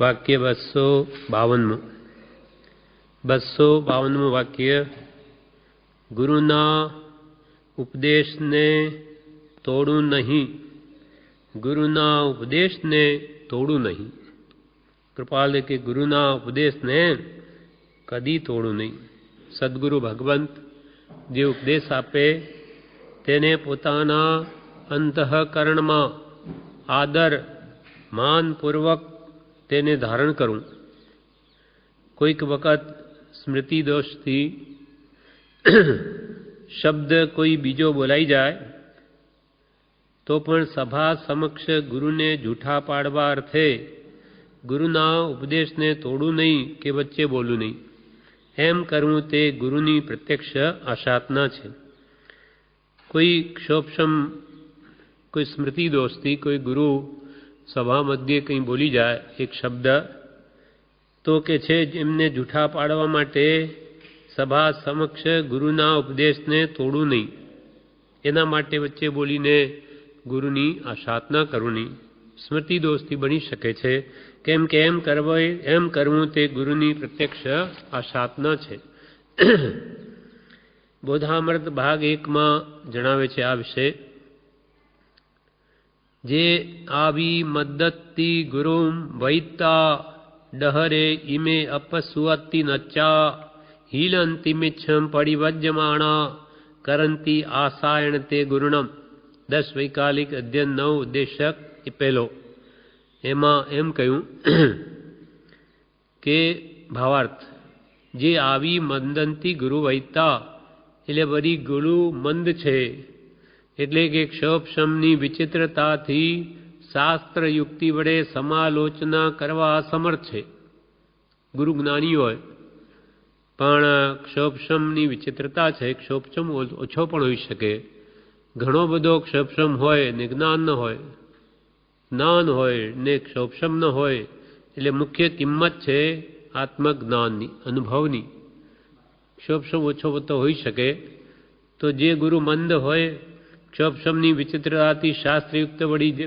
वाक्य 252 वाक्य गुरुना उपदेश ने तोड़ू नहीं, गुरुना उपदेश ने तोड़ू नहीं। कृपाल के गुरुना उपदेश ने कदी तोड़ू नहीं। सद्गुरु भगवंत जे उपदेश आपे तेने पोताना अंतःकरणमां आदर मानपूर्वक तेने धारण करूं। कोईक वक्त स्मृति दोष थी शब्द कोई बीजो बोलाई जाए तो पण सभा समक्ष गुरु ने झूठा पाड़वा अर्थे गुरुना उपदेश ने तोड़ू नहीं के वच्चे बोलू नहीं एम करवू ते गुरुनी प्रत्यक्ष आशातना छे। कोई क्षोभशम कोई स्मृति दोष थी कोई गुरु सभा मध्य कहीं बोली जाए एक शब्द तो के छे एमने झूठा पाड़वा माटे सभा समक्ष गुरुना उपदेश ने तोड़ू नहीं एना माटे वच्चे बोलीने गुरुनी आशातना करू नहीं। स्मृति दोष थी बनी शके छे केम के एम करवू ते गुरुनी प्रत्यक्ष आशातना छे। बोधामृत भाग 1 में जणावे छे आ विषय जे आवी मद्दत्ति गुरुम वैता डहरे इमे अपसुअत्ति नच्चा हीलंति मिच्छम परिवज्यमाणा करंती आसायण ते गुरुणम। 10 वैकालिक अध्ययन 9 उद्देशक ए पहलो एमा एम कहूं के भावार्थ जे आवी मंदंती गुरु वैता એટલે વરી ગુરુ મંદ છે એટલે કે ક્ષોભશમની વિચિત્રતાથી શાસ્ત્ર યુક્તિ વડે સમાલોચના કરવા અસમર્થ છે। ગુરુ જ્ઞાની હોય પણ ક્ષોભશમની વિચિત્રતા છે। ક્ષોભશમ ઓછો પણ હોઈ શકે, ઘણો બધો ક્ષોભશમ હોય ને જ્ઞાન ન હોય, જ્ઞાન હોય ને ક્ષોભશમ ન હોય એટલે મુખ્ય કિંમત છે આત્મજ્ઞાનની અનુભવની। क्षोभशम ओछो तो होई शके तो जे गुरु मंद होय क्षोभशमनी विचित्रताथी शास्त्रयुक्त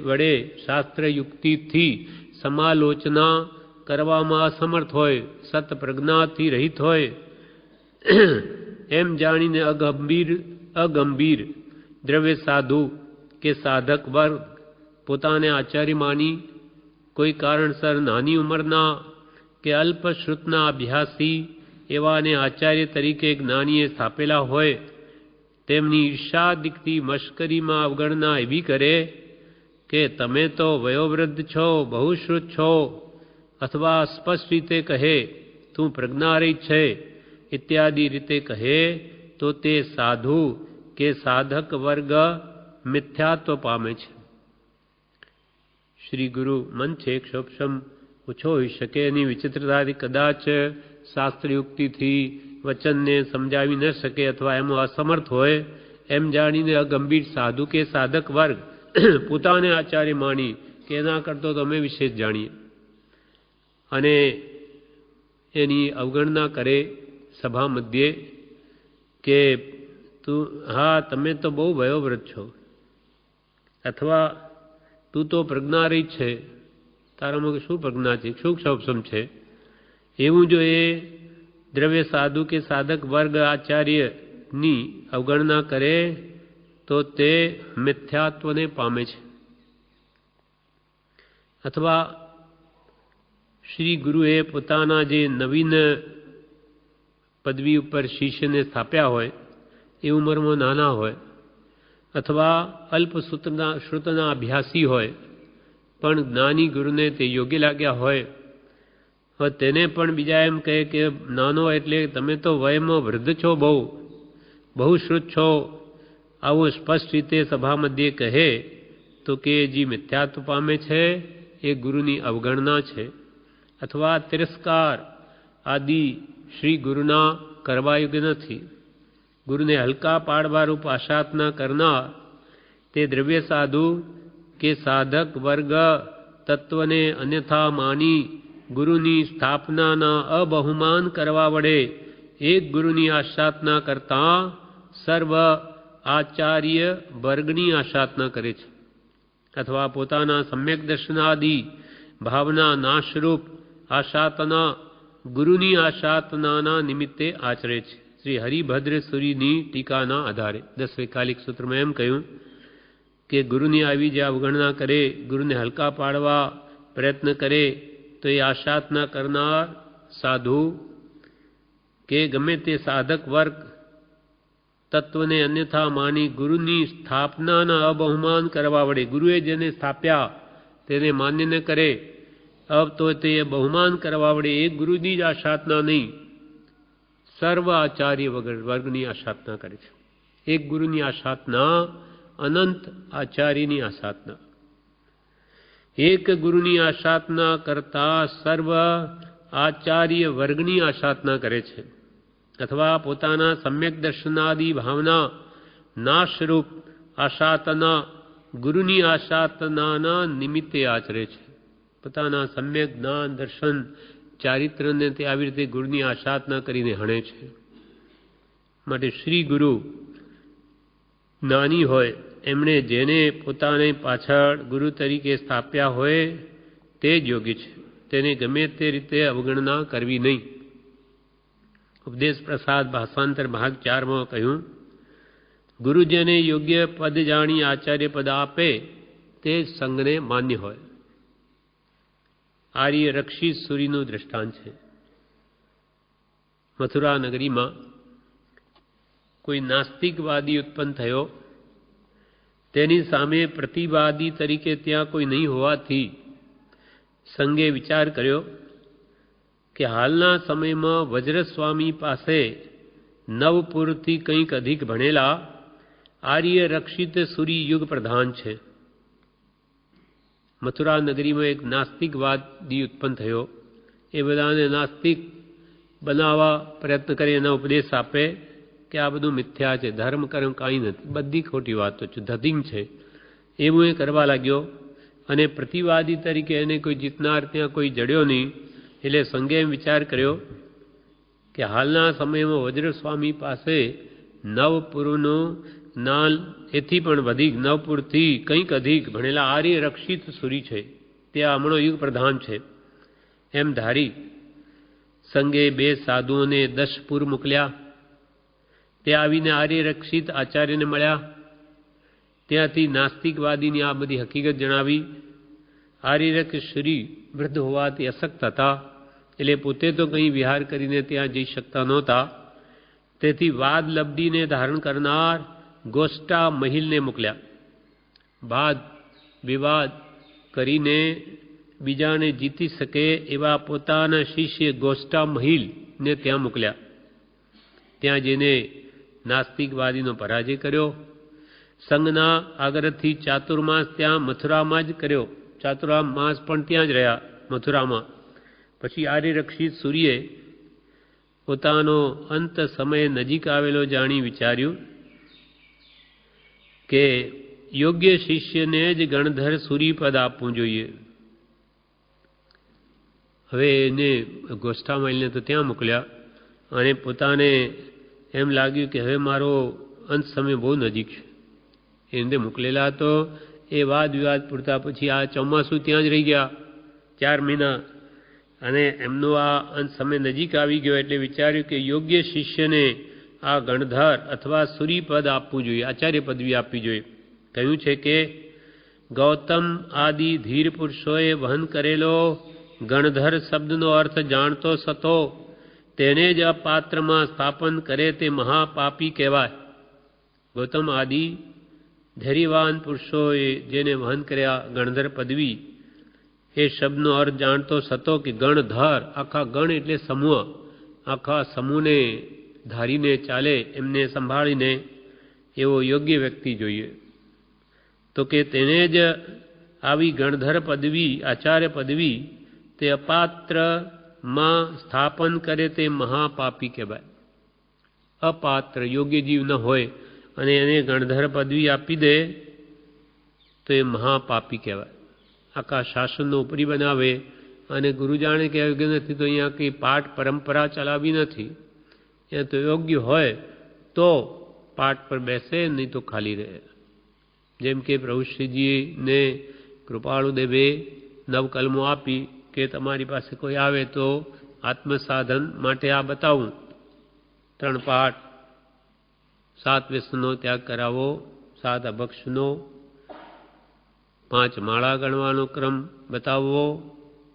वडे शास्त्र युक्ति थी समालोचना करवामां असमर्थ होय, सत प्रज्ञाथी रहित होय एम जाणीने अगंभीर द्रव्य साधु के साधक वर्ग पोताने आचार्य मानी कोई कारणसर नानी उमरना के अल्पश्रुतना अभ्यासी एवाने आचार्य तरीके ज्ञानीए स्थापेला होय तेमनी ईर्षा दिखती मश्करी में अवगणना एवी करे के तमे तो वयोवृद्ध छो, बहुश्रुत छो, अथवा स्पष्ट रीते कहे तू प्रज्ञारहित छे इत्यादि रीते कहे तो ते साधु के साधक वर्ग मिथ्यात्व पामे छे। श्री गुरु मन छे क्षोभशम ओछो होई शके एनी विचित्रताथी कदाच शास्त्र युक्ति थी वचन ने समझावी न सके अथवा एम असमर्थ होय एम जाणीने अगंभीर साधु के साधक वर्ग पोताने आचार्य मानी के एना करतो तो अमे विशेष जाणीए अने एनी अवगणना करे सभा मध्य के तू हाँ तमे तो बहु वयोवृद्ध छो अथवा तू तो प्रज्ञारहित छे तारामां शू प्रज्ञा छे शू क्षोभशम छे एवं जो ए द्रव्य साधु के साधक वर्ग आचार्य नी अवगणना करे तो ते मिथ्यात्व ने पामे छे। अथवा श्री गुरुए पोताना जे नवीन पदवी पर शिष्य ने स्थाप्या होय ए उमर में नाना होय अथवा अल्प श्रुतना अभ्यासी होय पण ज्ञानी गुरु ने ते योग्य लाग्या होय तेने पण बीजा एम कहे कि नानो एटले तमे तो वयमां वृद्ध छो, बहुश्रुत छो आवो स्पष्ट रीते सभा मध्य कहे तो के जी मिथ्यात्व पामे छे ए गुरुनी अवगणना छे। अथवा तिरस्कार आदि श्री गुरुना करवा योग्य नथी। गुरुने हल्का पाड़वा रूप आशातना करनार ते द्रव्य साधु के साधक वर्ग तत्वने अन्यथा मानी गुरुनी स्थापना अबहुमान करवा वडे एक गुरुनी आशातना करता सर्व आचार्य वर्गनी आशातना करे छे अथवा पोताना सम्यक दर्शनादि ભાવના નાશરૂપ આશાતના ગુરુની આશાતનાના નિમિત્તે આચરે છે. શ્રી હરિભદ્ર સુરીની ટીકાના આધારે 10 વૈકાલિક સૂત્રમાં એમ કહ્યું કે ગુરુની આવી જે અવગણના કરે, ગુરુને હલકા પાડવા પ્રયત્ન કરે તો એ આશાતના કરનાર સાધુ કે ગમે તે સાધક વર્ગ તત્વને અન્યથા માની ગુરુની સ્થાપનાના અબહુમાન કરવા વડે, ગુરુએ જેને સ્થાપ્યા તેને માન્ય ન કરે, અબ તો તે બહુમાન કરવા વડે એક ગુરુની જ આશાતના નહીં, સર્વ આચાર્ય વર્ગની આશાતના કરે છે. એક ગુરુની આશાતના અનંત આચાર્યની આશાતના. એક ગુરુની આશાતના કરતા સર્વ આચાર્ય વર્ગની આશાતના કરે છે, અથવા પોતાના સમ્યક દર્શનાદિ ભાવના નાશરૂપ આશાતના ગુરુની આશાતનાના નિમિત્તે આચરે છે. પોતાના સમ્યક જ્ઞાન દર્શન ચારિત્રને તે આવી રીતે ગુરુની આશાતના કરીને હણે છે. માટે શ્રી ગુરુ જ્ઞાની હોય, એમણે જેને પોતાને પાછળ ગુરુ તરીકે સ્થાપ્યા હોય તે જ યોગ્ય છે. તેને ગમે તે રીતે અવગણના કરવી નહીં. ઉપદેશ પ્રસાદ ભાષાંતર ભાગ 4માં કહ્યું, ગુરુ જેને યોગ્ય પદ જાણી આચાર્ય પદ આપે તે સંઘને માન્ય હોય. આર્ય રક્ષિત સૂરીનું દ્રષ્ટાંત છે. મથુરા નગરીમાં કોઈ નાસ્તિકવાદી ઉત્પન્ન થયો. તેની સામે પ્રતિવાદી તરીકે ત્યાં કોઈ નહીં હોવાથી સંઘે વિચાર કર્યો કે હાલના સમયમાં વજ્રસ્વામી પાસે નવપુરથી કંઈક અધિક ભણેલા આર્ય રક્ષિત સૂરી યુગ પ્રધાન છે. મથુરા નગરીમાં એક નાસ્તિકવાદી ઉત્પન્ન થયો. એ બધાને નાસ્તિક બનાવવા પ્રયત્ન કરે, એના ઉપદેશ આપે કે આ બધું મિથ્યા છે, ધર્મ કર્મ કાંઈ નથી, બધી ખોટી વાતો છે, ધતિંગ છે. એવું એ કરવા લાગ્યો અને પ્રતિવાદી તરીકે એને કોઈ જીતનાર ત્યાં કોઈ જડ્યો નહીં. એટલે સંઘે એમ વિચાર કર્યો કે હાલના સમયમાં વજ્રસ્વામી પાસે નવપુરનું નાલ એથી પણ વધિક નવપુરથી કંઈક અધિક ભણેલા આર્ય રક્ષિત સૂરી છે, તે હમણો યુગ પ્રધાન છે. એમ ધારી સંઘે 2 સાધુઓને 10 પુર મોકલ્યા. તે આવીને આર્ય રક્ષિત આચાર્યને મળ્યા. ત્યાંથી નાસ્તિકવાદીની આ બધી હકીકત જણાવી. આર્ય રક્ષિત સૂરી વૃદ્ધ હોવાથી અશક્ત હતા, એટલે પોતે તો કંઈ વિહાર કરીને ત્યાં જઈ શકતા નહોતા. તેથી વાદ લબ્ધીને ધારણ કરનાર ગોષ્ઠા મહિલને મોકલ્યા. વાદ વિવાદ કરીને બીજાને જીતી શકે એવા પોતાના શિષ્ય ગોષ્ઠા મહિલને ત્યાં મોકલ્યા. ત્યાં જઈને નાસ્તિકવાદીનો પરાજય કર્યો. સંઘના આગ્રહથી ચાતુર્માસ ત્યાં મથુરામાં જ કર્યો. ચાતુર્માસ પણ ત્યાં જ રહ્યા મથુરામાં. પછી આર્ય રક્ષિત સૂર્યે પોતાનો અંત સમય નજીક આવેલો જાણી વિચાર્યું કે યોગ્ય શિષ્યને જ ગણધર સૂરીપદ આપવું જોઈએ. હવે એને ગોષ્ઠા મહિલને તો ત્યાં મોકલ્યા અને પોતાને એમ લાગ્યું કે હવે મારો અંત સમય બહુ નજીક છે. એને મોકલેલા તો એ વાદ વિવાદ પૂરતા પછી આ ચોમાસું ત્યાં જ રહી ગયા 4 મહિના, અને એમનો આ અંત સમય નજીક આવી ગયો. એટલે વિચાર્યું કે યોગ્ય શિષ્યને આ ગણધર અથવા સૂરીપદ આપવું જોઈએ, આચાર્ય પદવી આપવી જોઈએ. કહ્યું છે કે ગૌતમ આદિ ધીર પુરુષોએ વહન કરેલો ગણધર શબ્દનો અર્થ જાણતો સતો તેને જ અપાત્રમાં સ્થાપન કરે તે મહાપાપી કહેવાય. ગૌતમ આદિ ધૈર્યવાન પુરુષોએ જેને વહન કર્યા ગણધર પદવી, એ શબ્દનો અર્થ જાણતો સતો કે ગણધર, આખા ગણ એટલે સમૂહ, આખા સમૂહને ધારીને ચાલે, એમને સંભાળીને એવો યોગ્ય વ્યક્તિ જોઈએ. તો કે તેને જ આવી ગણધર પદવી, આચાર્ય પદવી તે અપાત્રમાં સ્થાપન કરે તે મહાપાપી કહેવાય. અપાત્ર યોગ્ય જીવ ન હોય અને એને ગણધર પદવી આપી દે તો એ મહાપાપી કહેવાય. આખા શાસનનો ઉપરી બનાવે અને ગુરુ જાણે કે યોગ્ય નથી તો અહીંયા કંઈ પાઠ પરંપરા ચલાવી નથી. એ તો યોગ્ય હોય તો પાઠ પર બેસે, નહીં તો ખાલી રહે. જેમ કે પ્રભુશ્રીજીને કૃપાળુદેવે નવકલમો આપી કે તમારી પાસે કોઈ આવે તો આત્મસાધન માટે આ બતાવું. 3 પાઠ, 7 વ્યસનનો ત્યાગ કરાવો, 7 અભક્ષનો, 5 માળા ગણવાનો ક્રમ બતાવવો,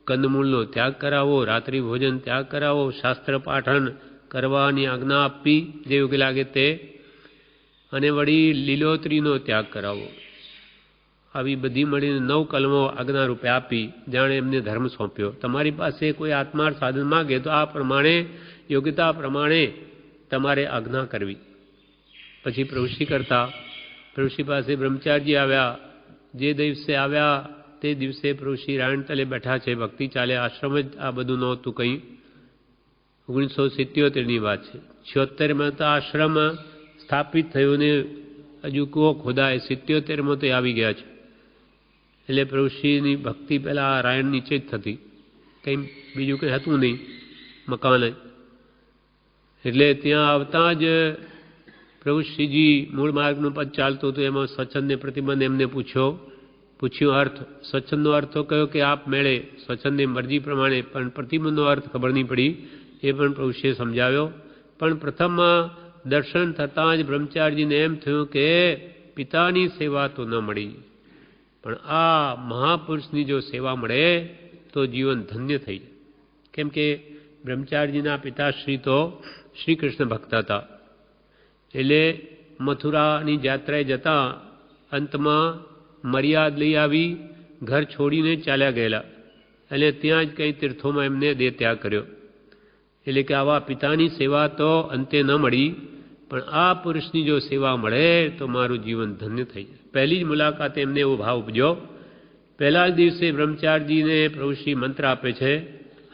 કંદમૂળનો ત્યાગ કરાવો, રાત્રિ ભોજન ત્યાગ કરાવો, શાસ્ત્ર પાઠન કરવાની આજ્ઞા આપવી જે યોગ્ય લાગે તે, અને વળી લીલોતરીનો ત્યાગ કરાવો. આવી બધી મળીને 9 કલમો આજ્ઞા રૂપે આપી જાણે એમને ધર્મ સોંપ્યો. તમારી પાસે કોઈ આત્માર્થ સાધન માગે તો આ પ્રમાણે યોગ્યતા પ્રમાણે તમારે આજ્ઞા કરવી. પછી પ્રવૃત્તિ કરતા. પ્રવૃત્તિ પાસે બ્રહ્મચારી આવ્યા. જે દિવસે આવ્યા તે દિવસે પ્રવૃત્તિ રાયણ તલે બેઠા છે, ભક્તિ ચાલે, આશ્રમ જ આ બધું નહોતું કંઈ. 1977ની વાત છે. 76માં તો આશ્રમ સ્થાપિત થયો ને હજુ કૂવો ખોદાય, 77માં તો આવી ગયા છે. એટલે પ્રભુશ્રીની ભક્તિ પહેલાં રાયણ નીચે જ થતી, કંઈ બીજું કંઈ હતું નહીં, મકાન જ. એટલે ત્યાં આવતા જ પ્રભુશ્રીજી મૂળ માર્ગનું પદ ચાલતું હતું, એમાં સ્વચ્છંદને પ્રતિબંધ એમને પૂછ્યો અર્થ. સ્વચ્છંદનો અર્થ તો કયો કે આપ મેળે સ્વચ્છંદની મરજી પ્રમાણે, પણ પ્રતિબંધનો અર્થ ખબર નહીં પડી, એ પણ પ્રભુશ્રીએ સમજાવ્યો. પણ પ્રથમ દર્શન થતાં જ બ્રહ્મચારીજીને એમ થયું કે પિતાની સેવા તો ન મળી, પણ આ મહાપુરુષની જો સેવા મળે તો જીવન ધન્ય થઈ જાય. કેમ કે બ્રહ્મચારીજીના પિતાશ્રી તો શ્રી કૃષ્ણ ભક્ત હતા. એટલે મથુરાની યાત્રાએ જતા અંતમાં મર્યાદ લઈ આવી, ઘર છોડીને ચાલ્યા ગયેલા. એટલે ત્યાં જ કંઈ તીર્થોમાં એમને દેહ ત્યાગ કર્યો. એટલે કે આવા પિતાની સેવા તો અંતે ન મળી, પણ આ પુરુષની જો સેવા મળે તો મારું જીવન ધન્ય થઈ જાય. પહેલી જ મુલાકાતે એમને એવો ભાવ ઉપજ્યો. પહેલા જ દિવસે બ્રહ્મચારીજીને પ્રભુશ્રી મંત્ર આપે છે,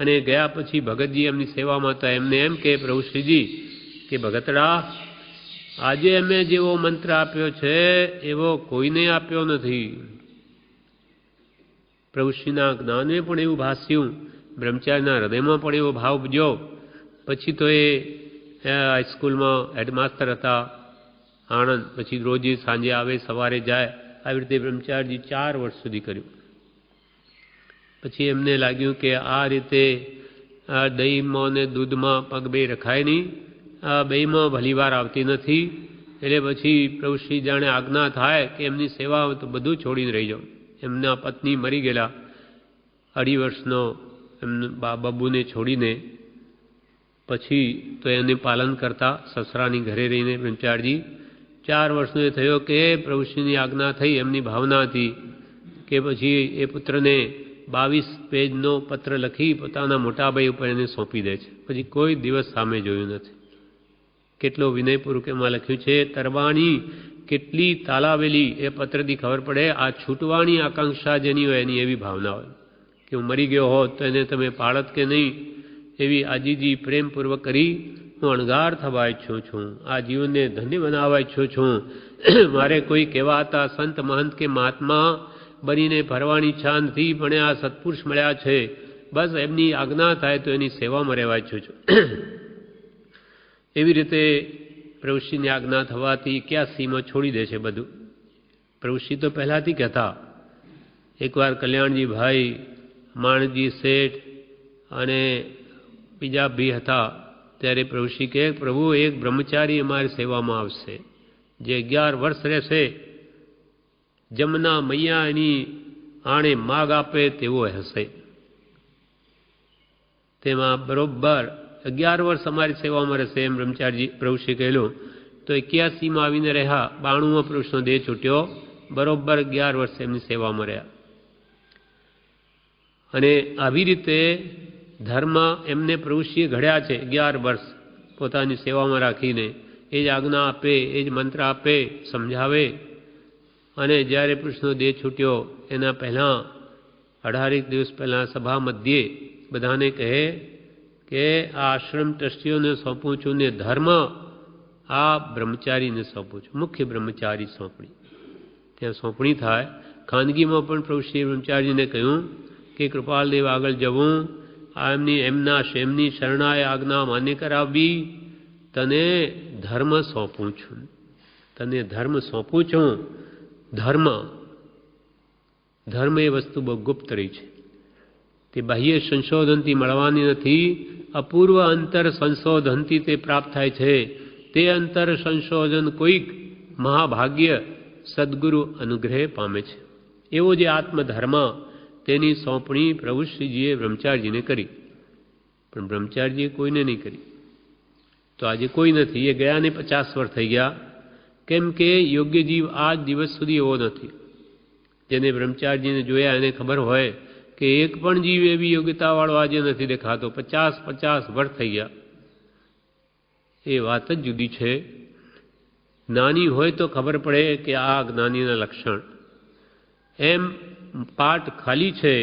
અને ગયા પછી ભગતજી એમની સેવામાં હતા. એમને એમ કે પ્રભુશ્રીજી કે ભગતડા, આજે અમે જેવો મંત્ર આપ્યો છે એવો કોઈને આપ્યો નથી. પ્રભુશ્રીના જ્ઞાને પણ એવું ભાસ્યું, બ્રહ્મચારીના હૃદયમાં પણ એવો ભાવ ઉપજ્યો. પછી તો એ હાઈસ્કૂલમાં હેડમાસ્ટર હતા આણંદ. પછી રોજ સાંજે આવે, સવારે જાય. આવી રીતે બ્રહ્મચારીજી 4 વર્ષ સુધી કર્યું. પછી એમને લાગ્યું કે આ રીતે દહીંમાં ને દૂધમાં પગ બે રખાય નહીં, આ બેમાં ભલીવાર આવતી નથી. એટલે પછી પ્રભુશ્રી જાણે આજ્ઞા થાય કે એમની સેવા તો બધું છોડીને રહી જાઓ. એમના પત્ની મરી ગયેલા 2.5 વર્ષનો એમના બાબુને છોડીને. પછી તો એને પાલન કરતા સસરાની ઘરે રહીને બ્રહ્મચારીજી 4 વર્ષનો એ થયો કે પ્રભુશ્રીની આજ્ઞા થઈ. એમની ભાવના હતી કે પછી એ પુત્રને 22 પેજનો પત્ર લખી પોતાના મોટાભાઈ ઉપર એને સોંપી દે છે. પછી કોઈ દિવસ સામે જોયું નથી. કેટલો વિનયપૂર્વક એમાં લખ્યું છે, તરવાની કેટલી તાલાવેલી એ પત્રથી ખબર પડે. આ છૂટવાની આકાંક્ષા જેની હોય એની એવી ભાવના હોય કે હું મરી ગયો હોત તો એને તમે પાળત કે નહીં, એવી આજીજી પ્રેમપૂર્વક કરી હું અણગાર થવા ઈચ્છું છું, આ જીવનને ધન્ય બનાવવા ઈચ્છું છું. મારે કોઈ કહેવાતા સંત મહંત કે મહાત્મા બનીને ફરવાની ઈચ્છા નથી, પણ આ સત્પુરુષ મળ્યા છે, બસ એમની આજ્ઞા થાય તો એની સેવામાં રહેવા ઈચ્છું છું. એવી રીતે પ્રભુશ્રીની આજ્ઞા થવાથી 81માં છોડી દે છે બધું. પ્રભુશ્રી તો પહેલાંથી કહેતા. એકવાર કલ્યાણજી ભાઈ, માણજી શેઠ અને બીજા બી હતા. ત્યારે પ્રભુશ્રી કહે, પ્રભુ એક બ્રહ્મચારી અમારી સેવામાં આવશે જે 11 વર્ષ રહેશે, જમના મૈયા એની આણે માગ આપે તેવો હશે. તેમાં બરોબર 11 વર્ષ અમારી સેવામાં રહેશે એમ બ્રહ્મચારી પ્રભુશ્રી કહેલું. તો 81માં આવીને રહ્યા. 92માં પુરુષનો દેહ છૂટ્યો. બરોબર 11 વર્ષ એમની સેવામાં રહ્યા. અને આવી રીતે ધર્મ એમને પ્રભુશ્રીએ ઘડ્યા છે. 11 વર્ષ પોતાની સેવામાં રાખીને એ જ આજ્ઞા આપે, એ જ મંત્ર આપે, સમજાવે. અને જ્યારે પુરુષનો દેહ છૂટ્યો એના પહેલાં 18 દિવસ પહેલાં સભા મધ્યે બધાને કહે કે આ આશ્રમ ટ્રસ્ટીઓને સોંપું છું ને ધર્મ આ બ્રહ્મચારીને સોંપું છું. મુખ્ય બ્રહ્મચારી સોંપણી. ત્યાં સોંપણી થાય. ખાનગીમાં પણ પ્રભુશ્રી બ્રહ્મચારીજીને કહ્યું કે કૃપાલદેવ આગળ જવું, એમની શરણાએ આજ્ઞા માન્ય કરાવવી, તને ધર્મ સોંપું છું, તને ધર્મ સોંપું છું. ધર્મ એ વસ્તુ બહુ ગુપ્ત રહી છે. તે બાહ્ય સંશોધનથી મળવાની નથી, અપૂર્વ અંતર સંશોધનથી તે પ્રાપ્ત થાય છે. તે અંતર સંશોધન કોઈક મહાભાગ્ય સદગુરુ અનુગ્રહ પામે છે. એવો જે આત્મધર્મ, તેની સોંપણી પ્રભુ શ્રીજીએ બ્રહ્મચારીજીને કરી, પણ બ્રહ્મચારીજીએ કોઈને નહીં કરી. તો આજે કોઈ નથી. એ ગયાને 50 વર્ષ થઈ ગયા. કેમ કે યોગ્ય જીવ આજ દિવસ સુધી એવો નથી. જેને બ્રહ્મચારીજીને જોયા એને ખબર હોય કે એક પણ જીવ એવી યોગ્યતાવાળો આજે નથી દેખાતો. 50 વર્ષ થઈ ગયા. એ વાત જ જુદી છે. જ્ઞાની હોય તો ખબર પડે કે આ જ્ઞાનીના લક્ષણ. એમ પાઠ ખાલી છે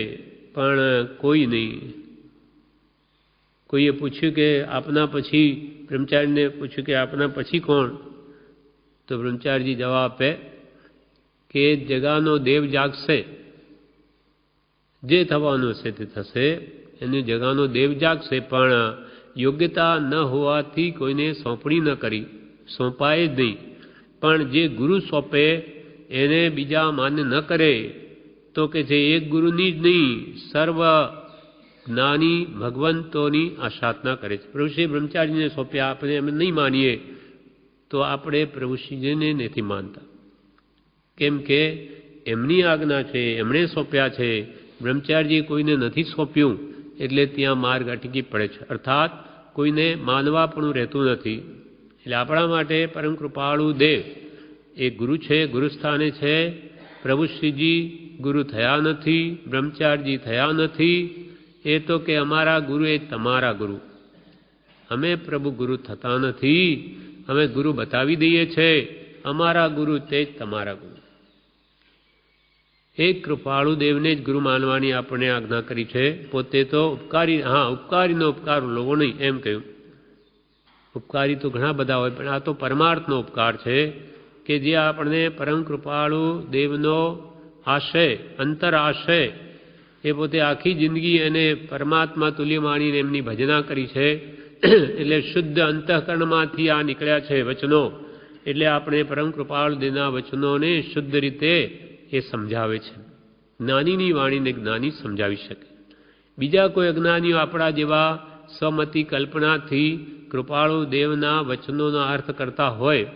પણ કોઈ નહીં. કોઈએ પૂછ્યું કે આપના પછી, બ્રહ્મચારીને પૂછ્યું કે આપના પછી કોણ? તો બ્રહ્મચારીજી જવાબ આપે કે જગાનો દેવ જાગશે, જે થવાનું હશે તે થશે. એને જગાનો દેવ જાગશે, પણ યોગ્યતા ન હોવાથી કોઈને સોંપણી ન કરી, સોંપાય જ નહીં. પણ જે ગુરુ સોંપે એને બીજા માન્ય ન કરે તો કે જે એક ગુરુની જ નહીં, સર્વ જ્ઞાની ભગવંતોની આસાધના કરે છે. પ્રભુશ્રી બ્રહ્મચારીજીને સોંપ્યા, આપણે એમ નહીં માનીએ તો આપણે પ્રભુશ્રીજીને નથી માનતા. કેમ કે એમની આજ્ઞા છે, એમણે સોંપ્યા છે. બ્રહ્મચારીજીએ કોઈને નથી સોંપ્યું એટલે ત્યાં માર્ગ અટકી પડે છે. અર્થાત કોઈને માનવાપણું રહેતું નથી. એટલે આપણા માટે પરમ કૃપાળુ દેવ એ ગુરુ છે, ગુરુસ્થાને છે. પ્રભુશ્રીજી ગુરુ થયા નથી, બ્રહ્મચારીજી થયા નથી. એ તો કે અમારા ગુરુ એ તમારા ગુરુ. અમે પ્રભુ ગુરુ થતા નથી. અમે ગુરુ બતાવી દઈએ છીએ. અમારા ગુરુ તે જ તમારા ગુરુ. એક કૃપાળુ દેવને જ ગુરુ માનવાની આપણને આજ્ઞા કરી છે. પોતે તો ઉપકારી, ઉપકારીનો ઉપકાર લોકો નહીં એમ કહ્યું. ઉપકારી તો ઘણા બધા હોય, પણ આ તો પરમાર્થનો ઉપકાર છે કે જે આપણને પરમ કૃપાળુ દેવનો આશય, અંતર આશય, એ પોતે આખી જિંદગી એને પરમાત્મા તુલ્ય માણીને એમની ભજના કરી છે. એટલે શુદ્ધ અંતઃકરણમાંથી આ નીકળ્યા છે વચનો. એટલે આપણે પરમ કૃપાળુ દેવના વચનોને શુદ્ધ રીતે એ સમજાવે છે. જ્ઞાનીની વાણીને જ્ઞાની સમજાવી શકે. બીજા કોઈ અજ્ઞાનીઓ આપણા જેવા સ્વમતી કલ્પનાથી કૃપાળુ દેવના વચનોનો અર્થ કરતા હોય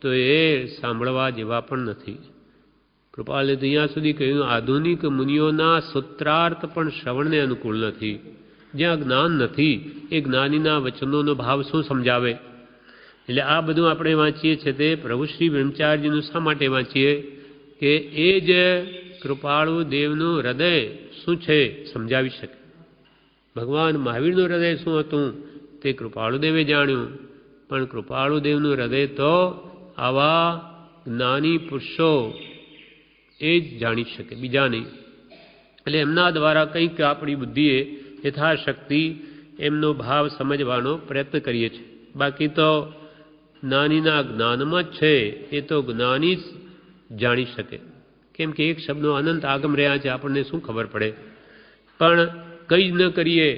તો એ સાંભળવા જેવા પણ નથી. કૃપાલે તો અહીંયા સુધી કહ્યું, આધુનિક મુનિઓના સૂત્રાર્થ પણ શ્રવણને અનુકૂળ નથી. જ્યાં જ્ઞાન નથી એ જ્ઞાનીના વચનોનો ભાવ શું સમજાવે? એટલે આ બધું આપણે વાંચીએ છીએ તે પ્રભુ શ્રી બ્રહ્મચારીજીનું શા માટે વાંચીએ? કે એ જ કૃપાળુ દેવનું હૃદય શું છે સમજાવી શકે. ભગવાન મહાવીરનું હૃદય શું હતું તે કૃપાળુ દેવે જાણ્યું, પણ કૃપાળુ દેવનું હૃદય તો આવા જ્ઞાની પુરુષો એ જ જાણી શકે, બીજા નહીં. એટલે એમના દ્વારા કંઈક આપણી બુદ્ધિએ યથાશક્તિ એમનો ભાવ સમજવાનો પ્રયત્ન કરીએ છીએ. બાકી તો જ્ઞાનીના જ્ઞાનમાં જ છે, એ તો જ્ઞાની જ જાણી શકે. કેમ કે એક શબ્દનો અનંત આગમ રહ્યા છે, આપણને શું ખબર પડે? પણ કંઈ જ ન કરીએ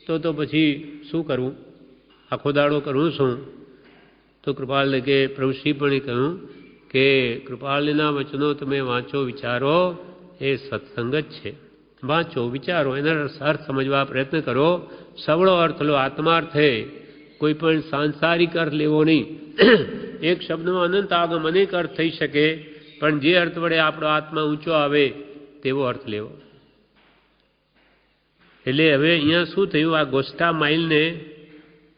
તો પછી શું કરવું? આખો દાડો કરવું શું? તો કૃપાલને કે પ્રભુશ્રી પણ કહ્યું કે કૃપાલના વચનો તમે વાંચો, વિચારો, એ સત્સંગ જ છે. વાંચો, વિચારો, એના અર્થ સમજવા પ્રયત્ન કરો. સવળો અર્થ લો, આત્માર્થે. કોઈ પણ સાંસારિક અર્થ લેવો નહીં. એક શબ્દમાં અનંત આગમ અનેક અર્થ થઈ શકે, પણ જે અર્થ વડે આપણો આત્મા ઊંચો આવે તેવો અર્થ લેવો. એટલે હવે અહીંયા શું થયું? આ ગોષ્ઠા માઇલને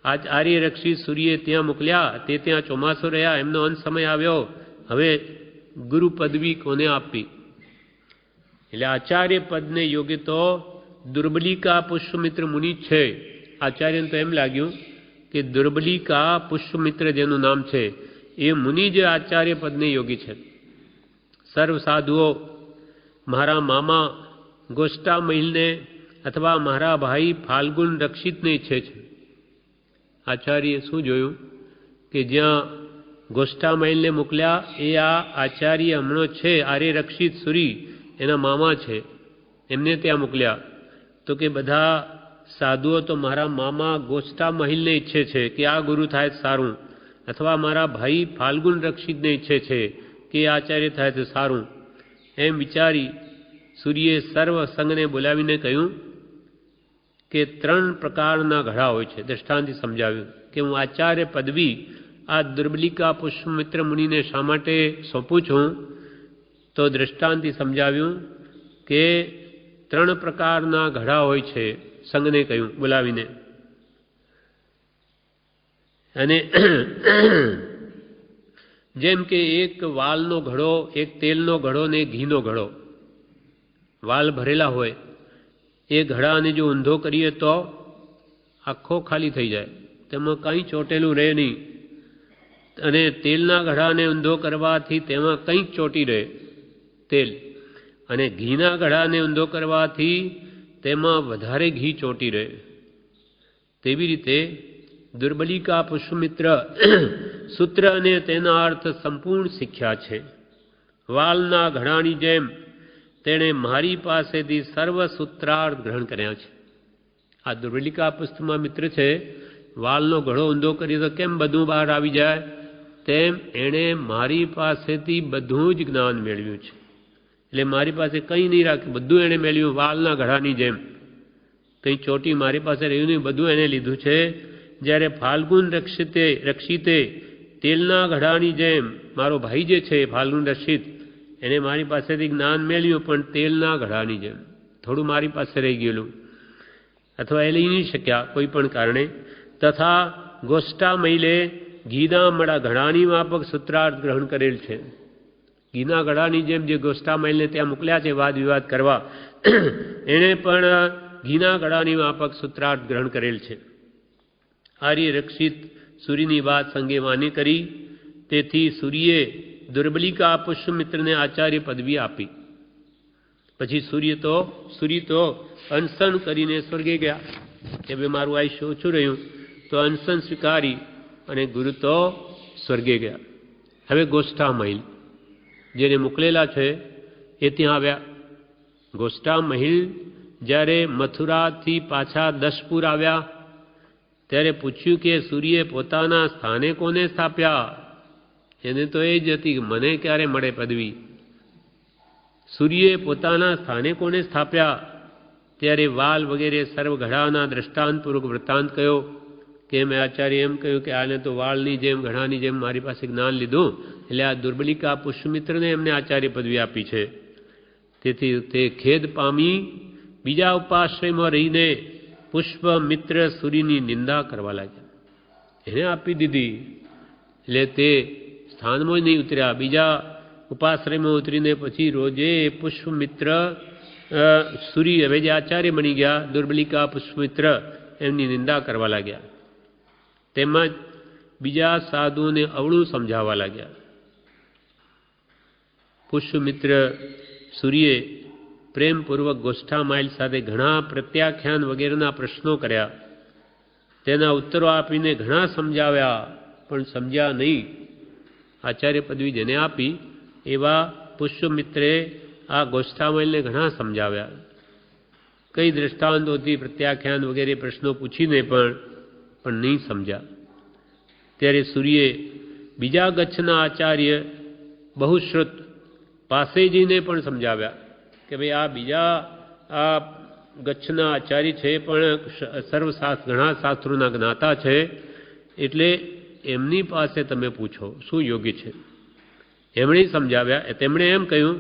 આજ આર્યરક્ષી સૂર્યે ત્યાં મોકલ્યા. તે ત્યાં ચોમાસું રહ્યા, એમનો અંત સમય આવ્યો. હવે ગુરુ પદવી કોને આપી? એટલે આચાર્ય પદને યોગ્ય તો દુર્બલિકા પુષ્પમિત્ર મુનિ છે. આચાર્યને તો એમ લાગ્યું કે દુર્બલિકા પુષ્પમિત્ર જેનું નામ છે એ મુનિ જ આચાર્ય પદને યોગી છે. સર્વ સાધુઓ મારા મામા ગોષ્ઠા મહિલને અથવા મારા ભાઈ ફાલ્ગુન રક્ષિતને ઈચ્છે છે. આચાર્યએ શું જોયું કે જ્યાં ગોષ્ઠા મહિલને મોકલ્યા એ આ આચાર્ય હમણો છે, આર્ય રક્ષિત સુરી એના મામા છે, એમને ત્યાં મોકલ્યા. તો કે બધા સાધુઓ તો મારા મામા ગોષ્ઠા મહિલને ઈચ્છે છે કે આ ગુરુ થાય સારું, અથવા મારા ભાઈ ફાલ્ગુન રક્ષિતને ઈચ્છે છે કે આચાર્ય થાય તો સારું. એમ વિચારી સૂર્યે સર્વ સંઘને બોલાવીને કહ્યું કે 3 પ્રકારના ઘડા હોય છે. દ્રષ્ટાંતથી સમજાવ્યું કે હું આચાર્ય પદવી આ દુર્બલિકા પુષ્પમિત્ર મુનિને શા માટે સોંપું છું, તો દ્રષ્ટાંતથી સમજાવ્યું કે 3 પ્રકારના ઘડા હોય છે. સંઘને કહ્યું બોલાવીને, અને જેમ કે એક વાલનો ઘડો, એક તેલનો ઘડો ને ઘીનો ઘડો. વાલ ભરેલા હોય એ ઘડાને જો ઊંધો કરીએ તો આખો ખાલી થઈ જાય, તેમાં કંઈ ચોટેલું રહે નહીં. અને તેલના ઘડાને ઊંધો કરવાથી તેમાં કંઈક ચોટી રહે તેલ, અને ઘીના ઘડાને ઊંધો કરવાથી તેમાં વધારે ઘી ચોટી રહે. તેવી રીતે દુર્બલિકા પુષ્પમિત્ર સૂત્ર અને તેના અર્થ સંપૂર્ણ શીખ્યા છે. વાલના ઘડાની જેમ તેણે મારી પાસેથી સર્વ સૂત્રાર્થ ગ્રહણ કર્યા છે. આ દુર્બલિકા પુષ્પમાં મિત્ર છે, વાલનો ઘડો ઊંધો કરીએ તો કેમ બધું બહાર આવી જાય, તેમ એણે મારી પાસેથી બધું જ જ્ઞાન મેળવ્યું છે. એટલે મારી પાસે કંઈ નહીં રાખ્યું, બધું એણે મેળવ્યું. વાલના ઘડાની જેમ કંઈ ચોટી મારી પાસે રહ્યું નહીં, બધું એણે લીધું છે. જ્યારે ફાલ્ગુન રક્ષિતે તેલના ઘડાની જેમ મારો ભાઈ જે છે ફાલ્ગુન રક્ષિત, એને મારી પાસેથી જ્ઞાન મેળવ્યું, પણ તેલના ઘડાની જેમ થોડું મારી પાસે રહી ગયેલું, અથવા એ લઈ નહીં શક્યા કોઈ પણ કારણે. તથા ગોષ્ઠા મહિલે ઘીના મળા ઘડાની માફક સૂત્રાર્થ ગ્રહણ કરેલ છે. ઘીના ઘડાની જેમ જે ગોષ્ઠા મહિલને ત્યાં મોકલ્યા છે વાદ વિવાદ કરવા, એણે પણ ઘીના ઘડાની માફક સૂત્રાર્થ ગ્રહણ કરેલ છે. આર્ય રક્ષિત સૂર્યની વાત સંગે માની કરી, તેથી સૂર્યે દુર્બલિકા પુષ્પમિત્રને આચાર્ય પદવી આપી. પછી સૂર્ય તો અનશન કરીને સ્વર્ગે ગયા કે ભાઈ મારું આયુષ્ય ઓછું રહ્યું, તો અનશન સ્વીકારી અને ગુરુ તો સ્વર્ગે ગયા. હવે ગોષ્ઠા મહિલ જેને મોકલેલા છે એ ત્યાં આવ્યા. ગોષ્ઠા મહિલ જ્યારે મથુરાથી પાછા દશપુર આવ્યા ત્યારે પૂછ્યું કે સૂર્યે પોતાના સ્થાને કોને સ્થાપ્યા? એને તો એ જ હતી કે મને ક્યારે મળે પદવી. સૂર્યે પોતાના સ્થાને કોને સ્થાપ્યા? ત્યારે વાલ વગેરે સર્વ ઘડાના દ્રષ્ટાંતપૂર્વક વૃત્તાંત કયો કે મેં આચાર્ય એમ કહ્યું કે આને તો વાળની જેમ ઘડાની જેમ મારી પાસે જ્ઞાન લીધું, એટલે આ દુર્બલિકા પુષ્પમિત્રને એમને આચાર્ય પદવી આપી છે. તેથી તે ખેદ પામી બીજા ઉપાશ્રયમાં રહીને પુષ્પમિત્ર સૂર્યની નિંદા કરવા લાગ્યા. એને આપી દીધી એટલે તે સ્થાનમાં જ નહીં ઉતર્યા, બીજા ઉપાશ્રયમાં ઉતરીને પછી રોજે પુષ્પમિત્ર સૂર્ય હવે જે આચાર્ય બની ગયા દુર્બલિકા પુષ્પમિત્ર એમની નિંદા કરવા લાગ્યા. તેમજ બીજા સાધુઓને અવળું સમજાવવા લાગ્યા. પુષ્પમિત્ર સૂર્યે પ્રેમપૂર્વક ગોષ્ઠા માઇલ સાથે ઘણા પ્રત્યાખ્યાન વગેરેના પ્રશ્નો કર્યા. તેના ઉત્તરો આપીને ઘણા સમજાવ્યા, પણ સમજ્યા નહીં. આચાર્ય પદવી જેને આપી એવા પુષ્પમિત્રે આ ગોષ્ઠા માઇલને ઘણા સમજાવ્યા. કઈ દ્રષ્ટાંતોથી પ્રત્યાખ્યાન વગેરે પ્રશ્નો પૂછીને પણ નહીં સમજ્યા. ત્યારે સૂર્યે બીજા ગચ્છના આચાર્ય બહુશ્રુત પાસે જઈને પણ સમજાવ્યા કે ભાઈ આ બીજા આ ગચ્છના આચાર્ય છે, પણ ઘણા શાસ્ત્રોના જ્ઞાતા છે, એટલે એમની પાસે તમે પૂછો શું યોગ્ય છે. એમણે સમજાવ્યા. તેમણે એમ કહ્યું,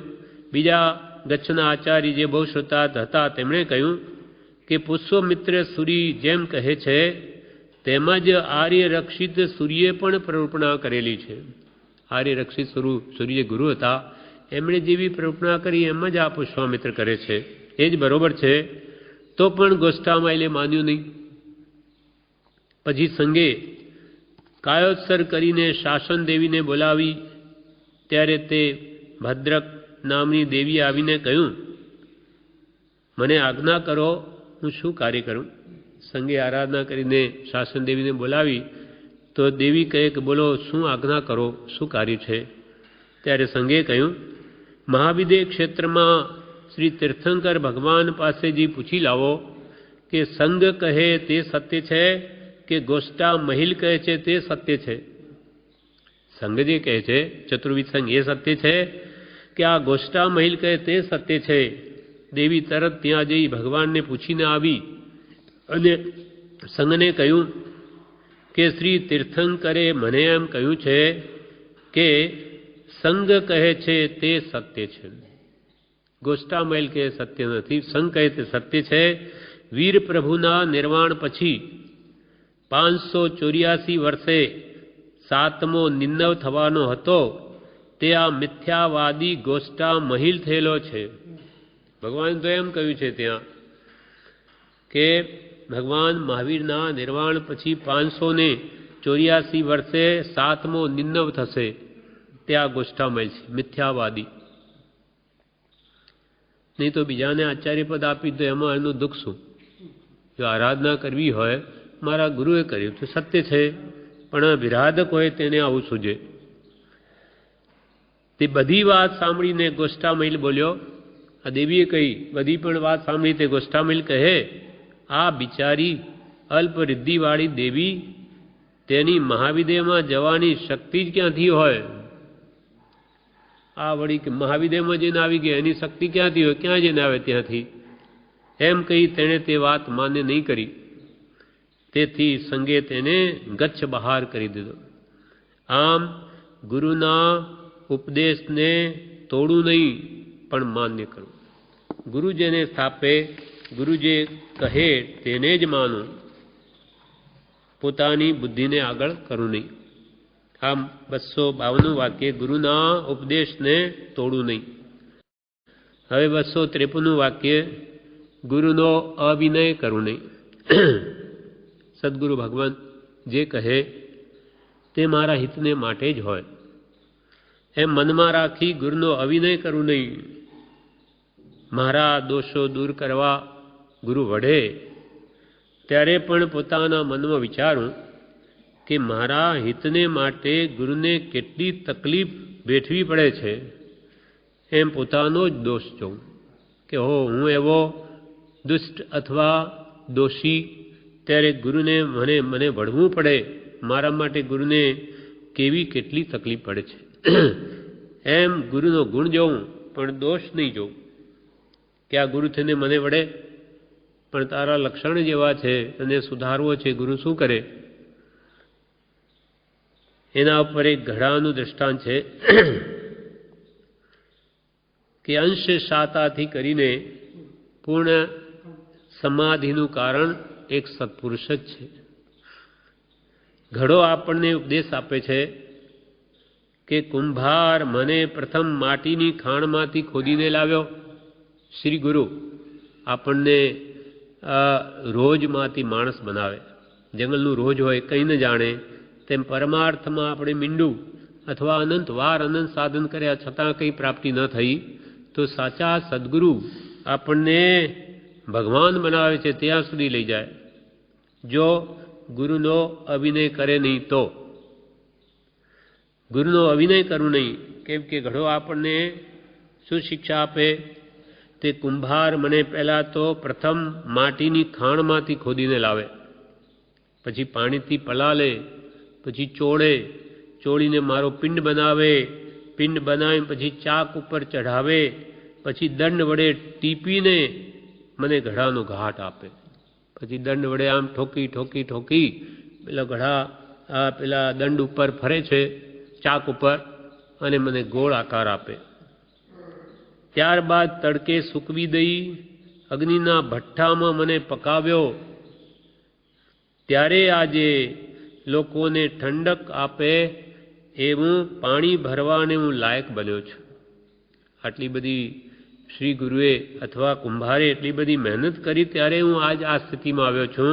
બીજા ગચ્છના આચાર્ય જે બહુ શ્રુતા હતા તેમણે કહ્યું કે પુષ્પમિત્ર સૂર્ય જેમ કહે છે તેમજ આર્ય રક્ષિત સૂર્યે પણ પ્રરૂપણા કરેલી છે. આર્ય રક્ષિત સૂર્ય ગુરુ હતા, એમણે જેવી પ્રરૂપણા કરી એમ જ આ પુષ્પમિત્ર કરે છે, એ જ બરોબર છે. તો પણ ગોષ્ઠા માઇલે માન્યું નહીં. પછી સંગે કાયોત્સર કરીને શાસન દેવીને બોલાવી. ત્યારે તે ભદ્રક નામની દેવી આવીને કહ્યું, મને આજ્ઞા કરો, હું શું કાર્ય કરું? સંગે આરાધના કરીને શાસન દેવીને બોલાવી તો દેવી કહે કે બોલો શું આજ્ઞા કરો, શું કાર્ય છે? ત્યારે સંઘે કહ્યું, મહાવિદેહ ક્ષેત્રમાં શ્રી તીર્થંકર ભગવાન પાસેથી પૂછી લાવો કે સંઘ કહે તે સત્ય છે કે ગોષ્ઠા મહિલ કહે છે તે સત્ય છે. સંઘ જે કહે છે ચતુર્વિધ સંઘ એ સત્ય છે કે આ ગોષ્ઠા મહિલ કહે તે સત્ય છે? દેવી તરત ત્યાં જઈ ભગવાનને પૂછીને આવી અને સંઘને કહ્યું કે શ્રી તીર્થંકરે મને એમ કહ્યું છે કે સંઘ કહે છે તે સત્ય છે, ગોષ્ઠામૈલ કે સત્ય નથી, સંઘ કહે તે સત્ય છે. વીર પ્રભુના નિર્વાણ પછી 584 વર્ષે 7મો નિન્નવ થવાનો હતો તે આ મિથ્યાવાદી ગોષ્ઠામહિલ થયેલો છે. ભગવાન તો એમ કહ્યું છે ત્યાં કે ભગવાન મહાવીરના નિર્વાણ પછી 584 વર્ષે 7મો નિન્નવ થશે, ત્યાં ગોષ્ઠામહિલ છે, મિથ્યાવાદી. નહીં તો બીજાને આચાર્ય પદ આપી તો એમાં એનું દુઃખ શું? જો આરાધના કરવી હોય, મારા ગુરુએ કર્યું તો સત્ય છે, પણ વિરાધક હોય તેને આવું સૂજે. તે બધી વાત સાંભળીને ગોષ્ઠામહિલ બોલ્યો. આ દેવીએ કહી બધી પણ વાત સાંભળી તે ગોષ્ઠામહિલ કહે, આ બિચારી અલ્પ રિદ્ધિવાળી દેવી, તેની મહાવિદેયમાં જવાની શક્તિ જ ક્યાંથી હોય? આ વળી કે મહાવિદેયમાં જઈને આવી ગઈ, એની શક્તિ ક્યાંથી હોય? ક્યાં જઈને આવે ત્યાંથી? એમ કહી તેણે તે વાત માન્ય નહીં કરી. તેથી સંઘે તેને ગચ્છ બહાર કરી દીધો. આમ ગુરુના ઉપદેશને તોડવું નહીં, પણ માન્ય કરવું. ગુરુ જેને સ્થાપે, ગુરુ જે કહે તેને જ માનવું, પોતાની બુદ્ધિને આગળ કરવું નહીં. આમ 252 વાક્ય ગુરુના ઉપદેશને તોડવું નહીં. હવે 253 વાક્ય ગુરુનો અવિનય કરવું નહીં. સદગુરુ ભગવાન જે કહે તે મારા હિતને માટે જ હોય એમ મનમાં રાખી ગુરુનો અવિનય કરવું નહીં. મારા દોષો દૂર કરવા ગુરુ વઢે ત્યારે પણ પોતાના મનમાં વિચારું કે મારા હિતને માટે ગુરુને કેટલી તકલીફ વેઠવી પડે છે, એમ પોતાનો જ દોષ જોઉં કે હું એવો દુષ્ટ અથવા દોષી, ત્યારે ગુરુને મને વળવું પડે, મારા માટે ગુરુને કેટલી તકલીફ પડે છે. એમ ગુરુનો ગુણ જોઉં, પણ દોષ નહીં જોઉં કે આ ગુરુ થઈને મને વળે, પણ તારા લક્ષણ જેવા છે અને સુધારવો છે, ગુરુ શું કરે? એના ઉપર એક ઘડાનું દ્રષ્ટાંત છે કે અંશ શાતાથી કરીને પૂર્ણ સમાધિનું કારણ એક સત્પુરુષ જ છે. ઘડો આપણને ઉપદેશ આપે છે કે કુંભાર મને પ્રથમ માટીની ખાણમાંથી ખોદીને લાવ્યો. શ્રી ગુરુ આપણને રોજમાંથી માણસ બનાવે. જંગલનું રોજ હોય કંઈ ન જાણે તેમ પરમાર્થમાં આપણે મીંડું અથવા અનંત વાર અનંત સાધન કર્યા છતાં કંઈ પ્રાપ્તિ ન થઈ, તો સાચા સદગુરુ આપણને ભગવાન બનાવે છે, ત્યાં સુધી લઈ જાય. જો ગુરુનો અવિનય કરે નહીં તો. ગુરુનો અવિનય કરવું નહીં, કેમ કે ઘડો આપણને શું શિક્ષા આપે? તે કુંભાર મને પહેલાં તો પ્રથમ માટીની ખાણમાંથી ખોદીને લાવે, પછી પાણીથી પલાળે, પછી ચોળીને મારો પિંડ બનાવે, પિંડ બનાવીને પછી ચાક ઉપર ચઢાવે, પછી દંડ વડે ટીપીને મને ઘડાનો ઘાટ આપે. પછી દંડ વડે આમ ઠોકી પેલા ઘડા પેલા દંડ ઉપર ફરે છે ચાક ઉપર, અને મને ગોળ આકાર આપે. ત્યારબાદ તડકે સૂકવી દઈ અગ્નિના ભઠ્ઠામાં મને પકાવ્યો. ત્યારે આજે લોકોને ઠંડક આપે એવું પાણી ભરવાને હું લાયક બન્યો છું. આટલી બધી શ્રી ગુરુએ અથવા કુંભારે એટલી બધી મહેનત કરી, ત્યારે હું આજ આ સ્થિતિમાં આવ્યો છું.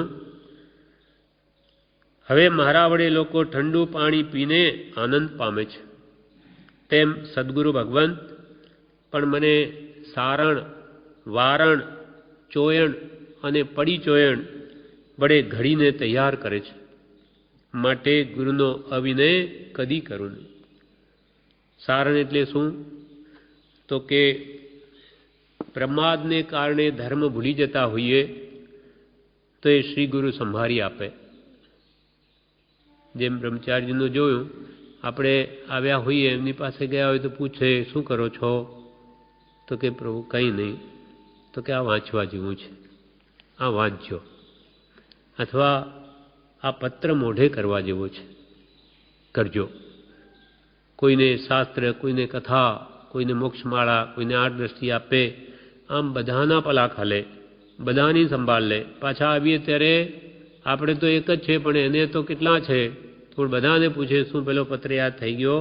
હવે મારા વડે લોકો ઠંડુ પાણી પીને આનંદ પામે છે. તેમ સદગુરુ ભગવાન પણ મને સારણ, વારણ, ચોયણ અને પડી ચોયણ વડે ઘડીને તૈયાર કરે છે. માટે ગુરુનો અવિનય કદી કરું નહીં. સારણ એટલે શું? તો કે પ્રમાદને કારણે ધર્મ ભૂલી જતા હોઈએ તો એ શ્રી ગુરુ સંભાળી આપે. જેમ બ્રહ્મચારીનું જોયું, આપણે આવ્યા હોઈએ, એમની પાસે ગયા હોય તો પૂછે શું કરો છો? તો કે પ્રભુ કંઈ નહીં. તો કે આ વાંચવા જેવું છે, આ વાંચજો. અથવા આ પત્ર મોઢે કરવા જેવો છે, કરજો. કોઈને શાસ્ત્ર, કોઈને કથા, કોઈને મોક્ષમાળા, કોઈને આઠ દ્રષ્ટિ આપે, આમ બધાના પલાખ હાલે, બધાની સંભાળ લે. પાછા આવીએ ત્યારે આપણે તો એક જ છે, પણ એને તો કેટલા છે? થોડું બધાને પૂછે, શું પેલો પત્ર યાદ થઈ ગયો?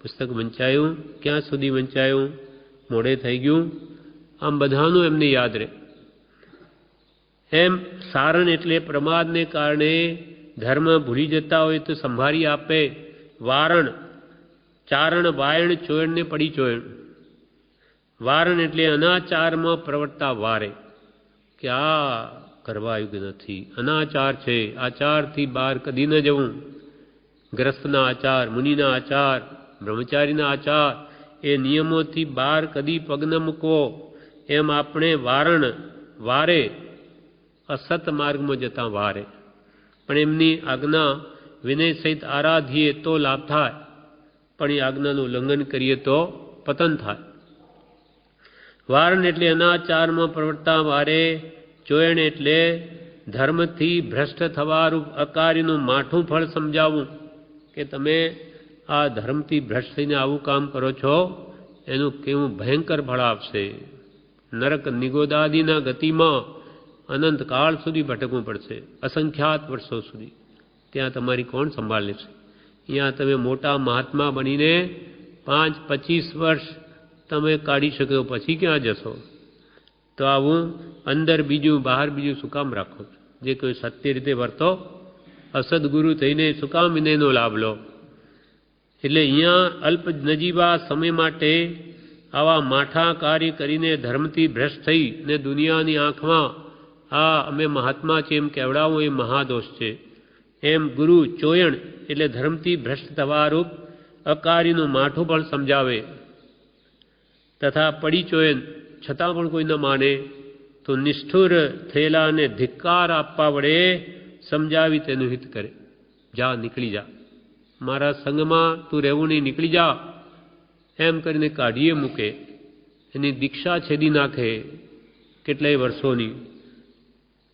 પુસ્તક વંચાયું? ક્યાં સુધી વંચાયું? મોડે થઈ ગયું? આમ બધાનું એમને યાદ રહે. એમ સારણ એટલે પ્રમાદને કારણે ધર્મ ભૂલી જતા હોય તો સંભાળી આપે. વારણ, ચારણ, વાયણ, ચોયણ ને પડી ચોયણ. વારણ એટલે અનાચારમાં પ્રવર્તા વારે, કે આ કરવા યોગ્ય નથી, અનાચાર છે, આચારથી બહાર કદી ન જવું. ગ્રસ્તના આચાર, મુનિના આચાર, બ્રહ્મચારીના આચાર, એ નિયમોથી બહાર કદી પગ ન મૂકવો. એમ આપણે વારણ, વારે, અસત માર્ગમાં જતા વારે. પણ એમની આજ્ઞા વિનય સહિત આરાધીએ તો લાભ થાય, પણ એ આજ્ઞાનું ઉલ્લંઘન કરીએ તો પતન થાય. વારણ એટલે અનાચારમાં પ્રવર્તા વારે. ચોયણ એટલે ધર્મથી ભ્રષ્ટ થવારૂપ અકાર્યનું માઠું ફળ સમજાવવું, કે તમે આ ધર્મથી ભ્રષ્ટ થઈને આવું કામ કરો છો, એનું કેવું ભયંકર ફળ આપશે. નરક નિગોદાદિના ગતિમાં અનંત કાળ સુધી ભટકવું પડશે, અસંખ્યાત વર્ષો સુધી. ત્યાં તમારી કોણ સંભાળ લેશે? અહીંયા તમે મોટા મહાત્મા બનીને 5-25 વર્ષ તમે કાઢી શકો, પછી ક્યાં જશો? તો આવું અંદર બીજું બહાર બીજું શું કામ રાખો? જે કોઈ સત્ય રીતે વર્તો, અસદગુરુ થઈને શું કામ વિનયનો લાભ લો? એટલે અહીંયા અલ્પ નજીવા સમય માટે આવા માઠા કાર્ય કરીને ધર્મથી ભ્રષ્ટ થઈ ને દુનિયાની આંખમાં આ અમે મહાત્મા છે એમ કહેવડાવું એ મહાદોષ છે. એમ ગુરુ ચોયણ એટલે ધર્મથી ભ્રષ્ટ થવારૂપ અકાર્યનું માઠું પણ સમજાવે. તથા પડી ચોયન છતાં પણ કોઈ ન માને તો નિષ્ઠુર થયેલાને ધિક્કાર આપવા વડે સમજાવી તેનું હિત કરે. જા, નીકળી જા, મારા સંગમાં તું રહેવું નહીં, નીકળી જા, એમ કરીને કાઢીએ મૂકે. એની દીક્ષા છેદી નાખે કેટલાય વર્ષોની,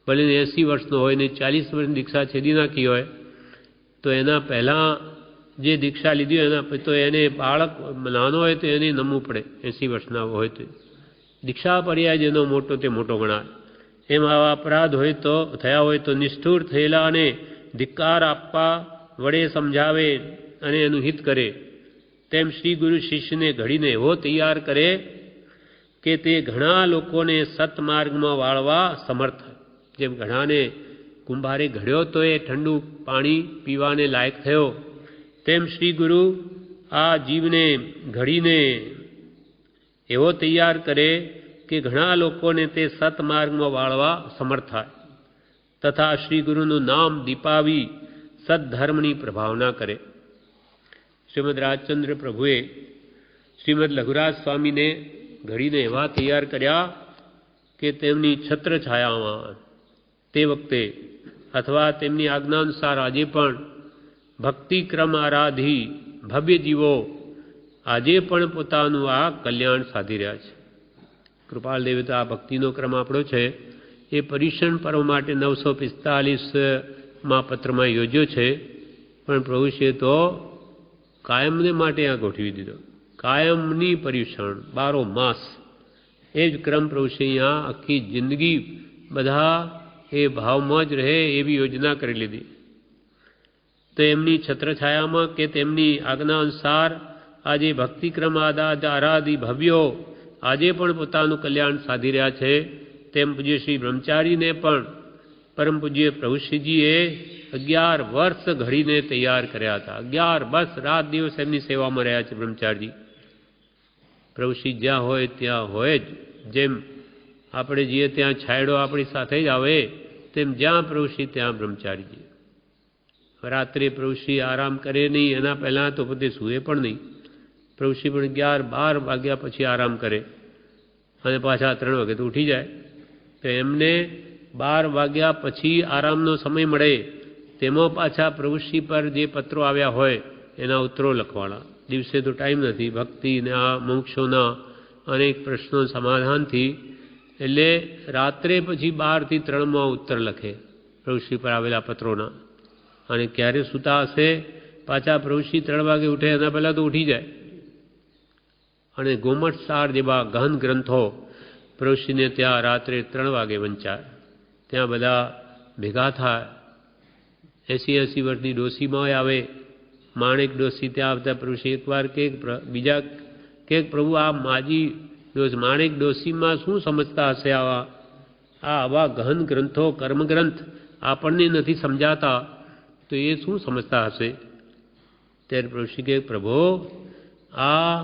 ભલે 80 વર્ષનો હોય ને 40 વર્ષની દીક્ષા છેદી નાખી હોય, તો એના પહેલાં જે દીક્ષા લીધી હોય એના પછી તો એને બાળક નાનો હોય તો એને નમવું પડે. 80 વર્ષના હોય તો દીક્ષા પર્યાય જેનો મોટો તે મોટો ગણાય. એમ આવા અપરાધ હોય તો થયા હોય તો નિષ્ઠુર થયેલાને ધિક્કાર આપવા વડે સમજાવે અને એનું હિત કરે. તેમ શ્રી ગુરુ શિષ્યને ઘડીને એવો તૈયાર કરે કે તે ઘણા લોકોને સતમાર્ગમાં વાળવા સમર્થ. જેમ ઘણાને કુંભારે ઘડ્યો તો એ ઠંડુ પાણી પીવાને લાયક થયો, તેમ શ્રી ગુરુ આ જીવને ઘડીને એવો તૈયાર કરે કે ઘણા લોકોને તે સતમાર્ગમાં વાળવા સમર્થ થાય. તથા શ્રી ગુરુનું નામ દીપાવી સદ્ધર્મની પ્રભાવના કરે. શ્રીમદ રાજચંદ્ર પ્રભુએ શ્રીમદ લઘુરાજ સ્વામીને ઘડીને એવા તૈયાર કર્યા કે તેમની છત્રછાયામાં તે વખતે અથવા તેમની આજ્ઞાનુસાર આજે પણ ભક્તિક્રમ આરાધી ભવ્ય જીવો આજે પણ પોતાનું આ કલ્યાણ સાધી રહ્યા છે. કૃપાલ દેવે તો આ ભક્તિનો ક્રમ આપણો છે એ પર્યુષણ પર્વ માટે 945માં પત્રમાં યોજ્યો છે, પણ પ્રભુશ્રીએ તો કાયમને માટે આ ગોઠવી દીધો. કાયમની પર્યુષણ 12 માસ એ જ ક્રમ પ્રભુશ્રી અહીંયા આખી જિંદગી બધા એ ભાવમાં જ રહે એવી યોજના કરી લીધી. તો એમની છત્રછાયામાં કે તેમની આજ્ઞા અનુસાર આજે ભક્તિક્રમ આરાધી ભવ્યો આજે પણ પોતાનું કલ્યાણ સાધી રહ્યા છે. તેમ પૂજ્ય શ્રી બ્રહ્મચારીને પણ પરમ પૂજ્ય પ્રભુશ્રીજીએ 11 વર્ષ ઘડીને તૈયાર કર્યા હતા. 11 બસ રાત દિવસ એમની સેવામાં રહ્યા છે બ્રહ્મચારીજી. પ્રભુશ્રી જ્યાં હોય ત્યાં હોય જ. જેમ આપણે જઈએ ત્યાં છાંયડો આપણી સાથે જ આવે, તેમ જ્યાં પ્રભુશ્રી ત્યાં બ્રહ્મચારીજી. રાત્રે પ્રભુશ્રી આરામ કરે નહીં, એના પહેલાં તો પોતે સૂએ પણ નહીં. પ્રભુશ્રી પણ 11-12 વાગ્યા પછી આરામ કરે અને પાછા 3 વાગે તો ઉઠી જાય. તો એમને 12 વાગ્યા પછી આરામનો સમય મળે તેમાં પાછા પ્રભુશ્રી પર જે પત્રો આવ્યા હોય એના ઉત્તરો લખવાના. દિવસે તો ટાઈમ નથી, ભક્તિ ને આ મોક્ષોના અનેક પ્રશ્નો સમાધાનથી, એટલે રાત્રે પછી 12 થી 3 ઉત્તર લખે. પ્રભુશ્રી પર આવેલા પત્રોના. અને ક્યારે સૂતા હશે, પાછા પ્રભુશ્રી 3 વાગે ઉઠે એના પહેલાં તો ઉઠી જાય. અને ગોમઠ સાર જેવા ગહન ગ્રંથો પ્રભુશ્રીને ત્યાં રાત્રે 3 વાગે વંચાય. ત્યાં બધા ભેગા થાય. 80 વર્ષની ડોસીમાં આવે. માણેક ડોસી ત્યાં આવતા પ્રભુશ્રી એકવાર કે બીજા કે પ્રભુ આ માજી માણેક ડોસીમાં શું સમજતા હશે, આવા ગહન ગ્રંથો કર્મગ્રંથ આપણને નથી સમજાતા તો એ શું સમજતા હશે. ત્યારે પ્રભુશ્રી કે પ્રભુ આ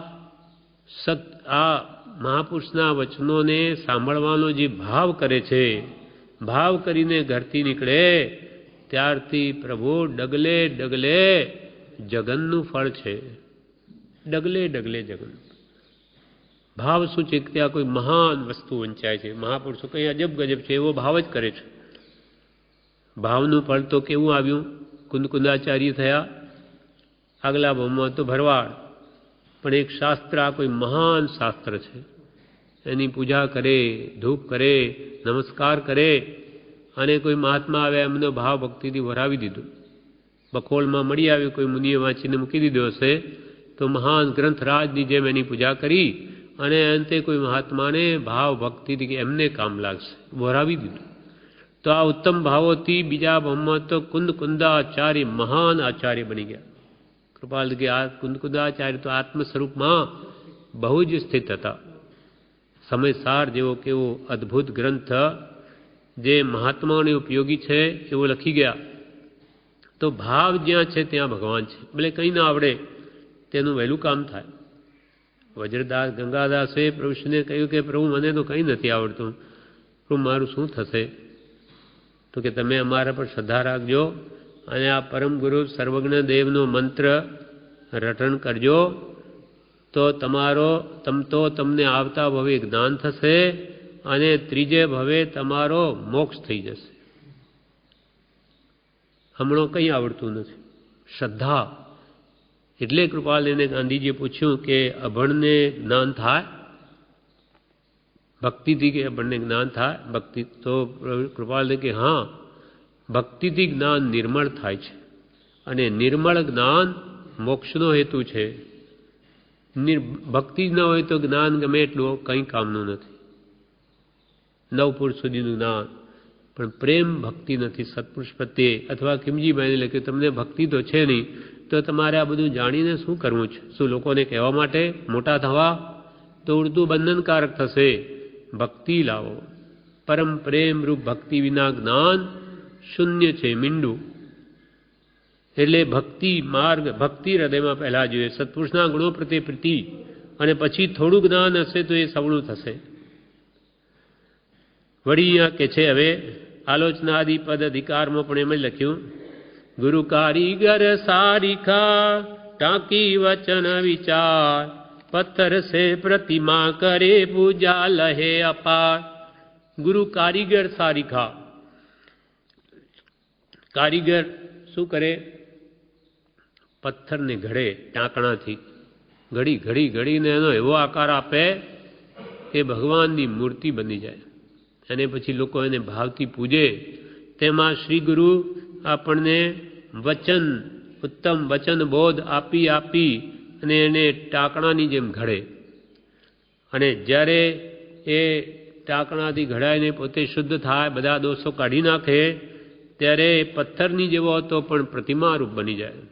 મહાપુરુષના વચનોને સાંભળવાનો જે ભાવ કરે છે, ભાવ કરીને ઘરથી નીકળે ત્યારથી પ્રભુ ડગલે ડગલે જગનનું ફળ છે. ડગલે ડગલે જગન. ભાવ શું છે કે ત્યાં કોઈ મહાન વસ્તુ વંચાય છે, મહાપુરુષો કંઈ અજબ ગજબ છે એવો ભાવ જ કરે છે. ભાવનું ફળ તો કેવું આવ્યું? કુંદકુંદાચાર્ય થયા, આગલા ભાવમાં તો ભરવાડ. પણ એક શાસ્ત્ર, આ કોઈ મહાન શાસ્ત્ર છે, એની પૂજા કરે, ધૂપ કરે, નમસ્કાર કરે, અને કોઈ મહાત્મા આવ્યા એમનો ભાવ ભક્તિથી ભરાવી દીધું. બખોલમાં મળી આવ્યું, કોઈ મુનિએ વાંચીને મૂકી દીધો હશે તો મહાન ગ્રંથરાજની જેમ એની પૂજા કરી અને અંતે કોઈ મહાત્માને ભાવ ભક્તિથી એમને કામ લાગશે, ભરાવી દીધું. તો આ ઉત્તમ ભાવોથી બીજા ભાવમાં તો કુંદકુંદાચાર્ય મહાન આચાર્ય બની ગયા. કૃપાલ કે આ કુંદકુંદાચાર્ય તો આત્મ સ્વરૂપમાં બહુ જ સ્થિત હતા. સમયસાર જેવો કેવો અદ્ભુત ગ્રંથ જે મહાત્માઓને ઉપયોગી છે એવો લખી ગયા. તો ભાવ જ્યાં છે ત્યાં ભગવાન છે. ભલે કંઈ ના આવડે તેનું વહેલું કામ થાય. વજ્રદાસ ગંગાદાસે પ્રભુશ્રીને કહ્યું કે પ્રભુ મને તો કંઈ નથી આવડતું, પ્રભુ મારું શું થશે? તો કે તમે અમારા પર શ્રદ્ધા રાખજો અને આ પરમ ગુરુ સર્વજ્ઞ દેવનો મંત્ર રટણ કરજો તો તમને આવતા ભવે જ્ઞાન થશે અને ત્રીજે ભવે તમારો મોક્ષ થઈ જશે. હમણાં કંઈ આવડતું નથી. શ્રદ્ધા એટલે કૃપાલ એને ગાંધીજીએ પૂછ્યું કે અભણને જ્ઞાન થાય? ભક્તિથી કે અભણને જ્ઞાન થાય? ભક્તિ તો કૃપાલને કે હા, ભક્તિથી જ્ઞાન નિર્મળ થાય છે અને નિર્મળ જ્ઞાન મોક્ષનો હેતુ છે. ભક્તિ જ ન હોય તો જ્ઞાન ગમે એટલું કંઈ કામનું નથી. 9 પુરુષ સુધીનું જ્ઞાન, પણ પ્રેમ ભક્તિ નથી સત્પુરુષ પ્રત્યે. અથવા કિમજીભાઈને લખ્યું તમને ભક્તિ તો છે નહીં તો તમારે આ બધું જાણીને શું કરવું છે? શું લોકોને કહેવા માટે મોટા થવા? તો ઉડતું બંધનકારક થશે. ભક્તિ લાવો. પરમ પ્રેમ રૂપ ભક્તિ વિના જ્ઞાન શૂન્ય છે, મીંડું. એટલે ભક્તિ માર્ગ, ભક્તિ હૃદયમાં પહેલા જોઈએ. સત્પુરુષના ગુણો પ્રત્યે પ્રીતિ, અને પછી થોડું જ્ઞાન હશે તો એ સવળું થશે. વળી અહીંયા કે છે હવે આલોચનાદિ પદ અધિકારમાં પણ એમ જ લખ્યું ગુરુ કારીગર સારીખા ટાંકી વચન વિચાર પથ્થર સે પ્રતિમા કરે પૂજા લહે અપાર. ગુરુ કારીગર સારીખા. કારીગર શું કરે? પથ્થરને ઘડે ટાંકણાથી. ઘડીને એનો એવો આકાર આપે કે ભગવાનની મૂર્તિ બની જાય. અને પછી લોકો એને ભાવથી પૂજે. તેમાં શ્રી ગુરુ આપણને વચન, ઉત્તમ વચન બોધ આપી અને એને ટાંકણાની જેમ ઘડે. અને જ્યારે એ ટાંકણાથી ઘડાઈને પોતે શુદ્ધ થાય, બધા દોષો કાઢી નાખે, ત્યારે પથ્થરની જેવો હતો પણ પ્રતિમા રૂપ બની જાય.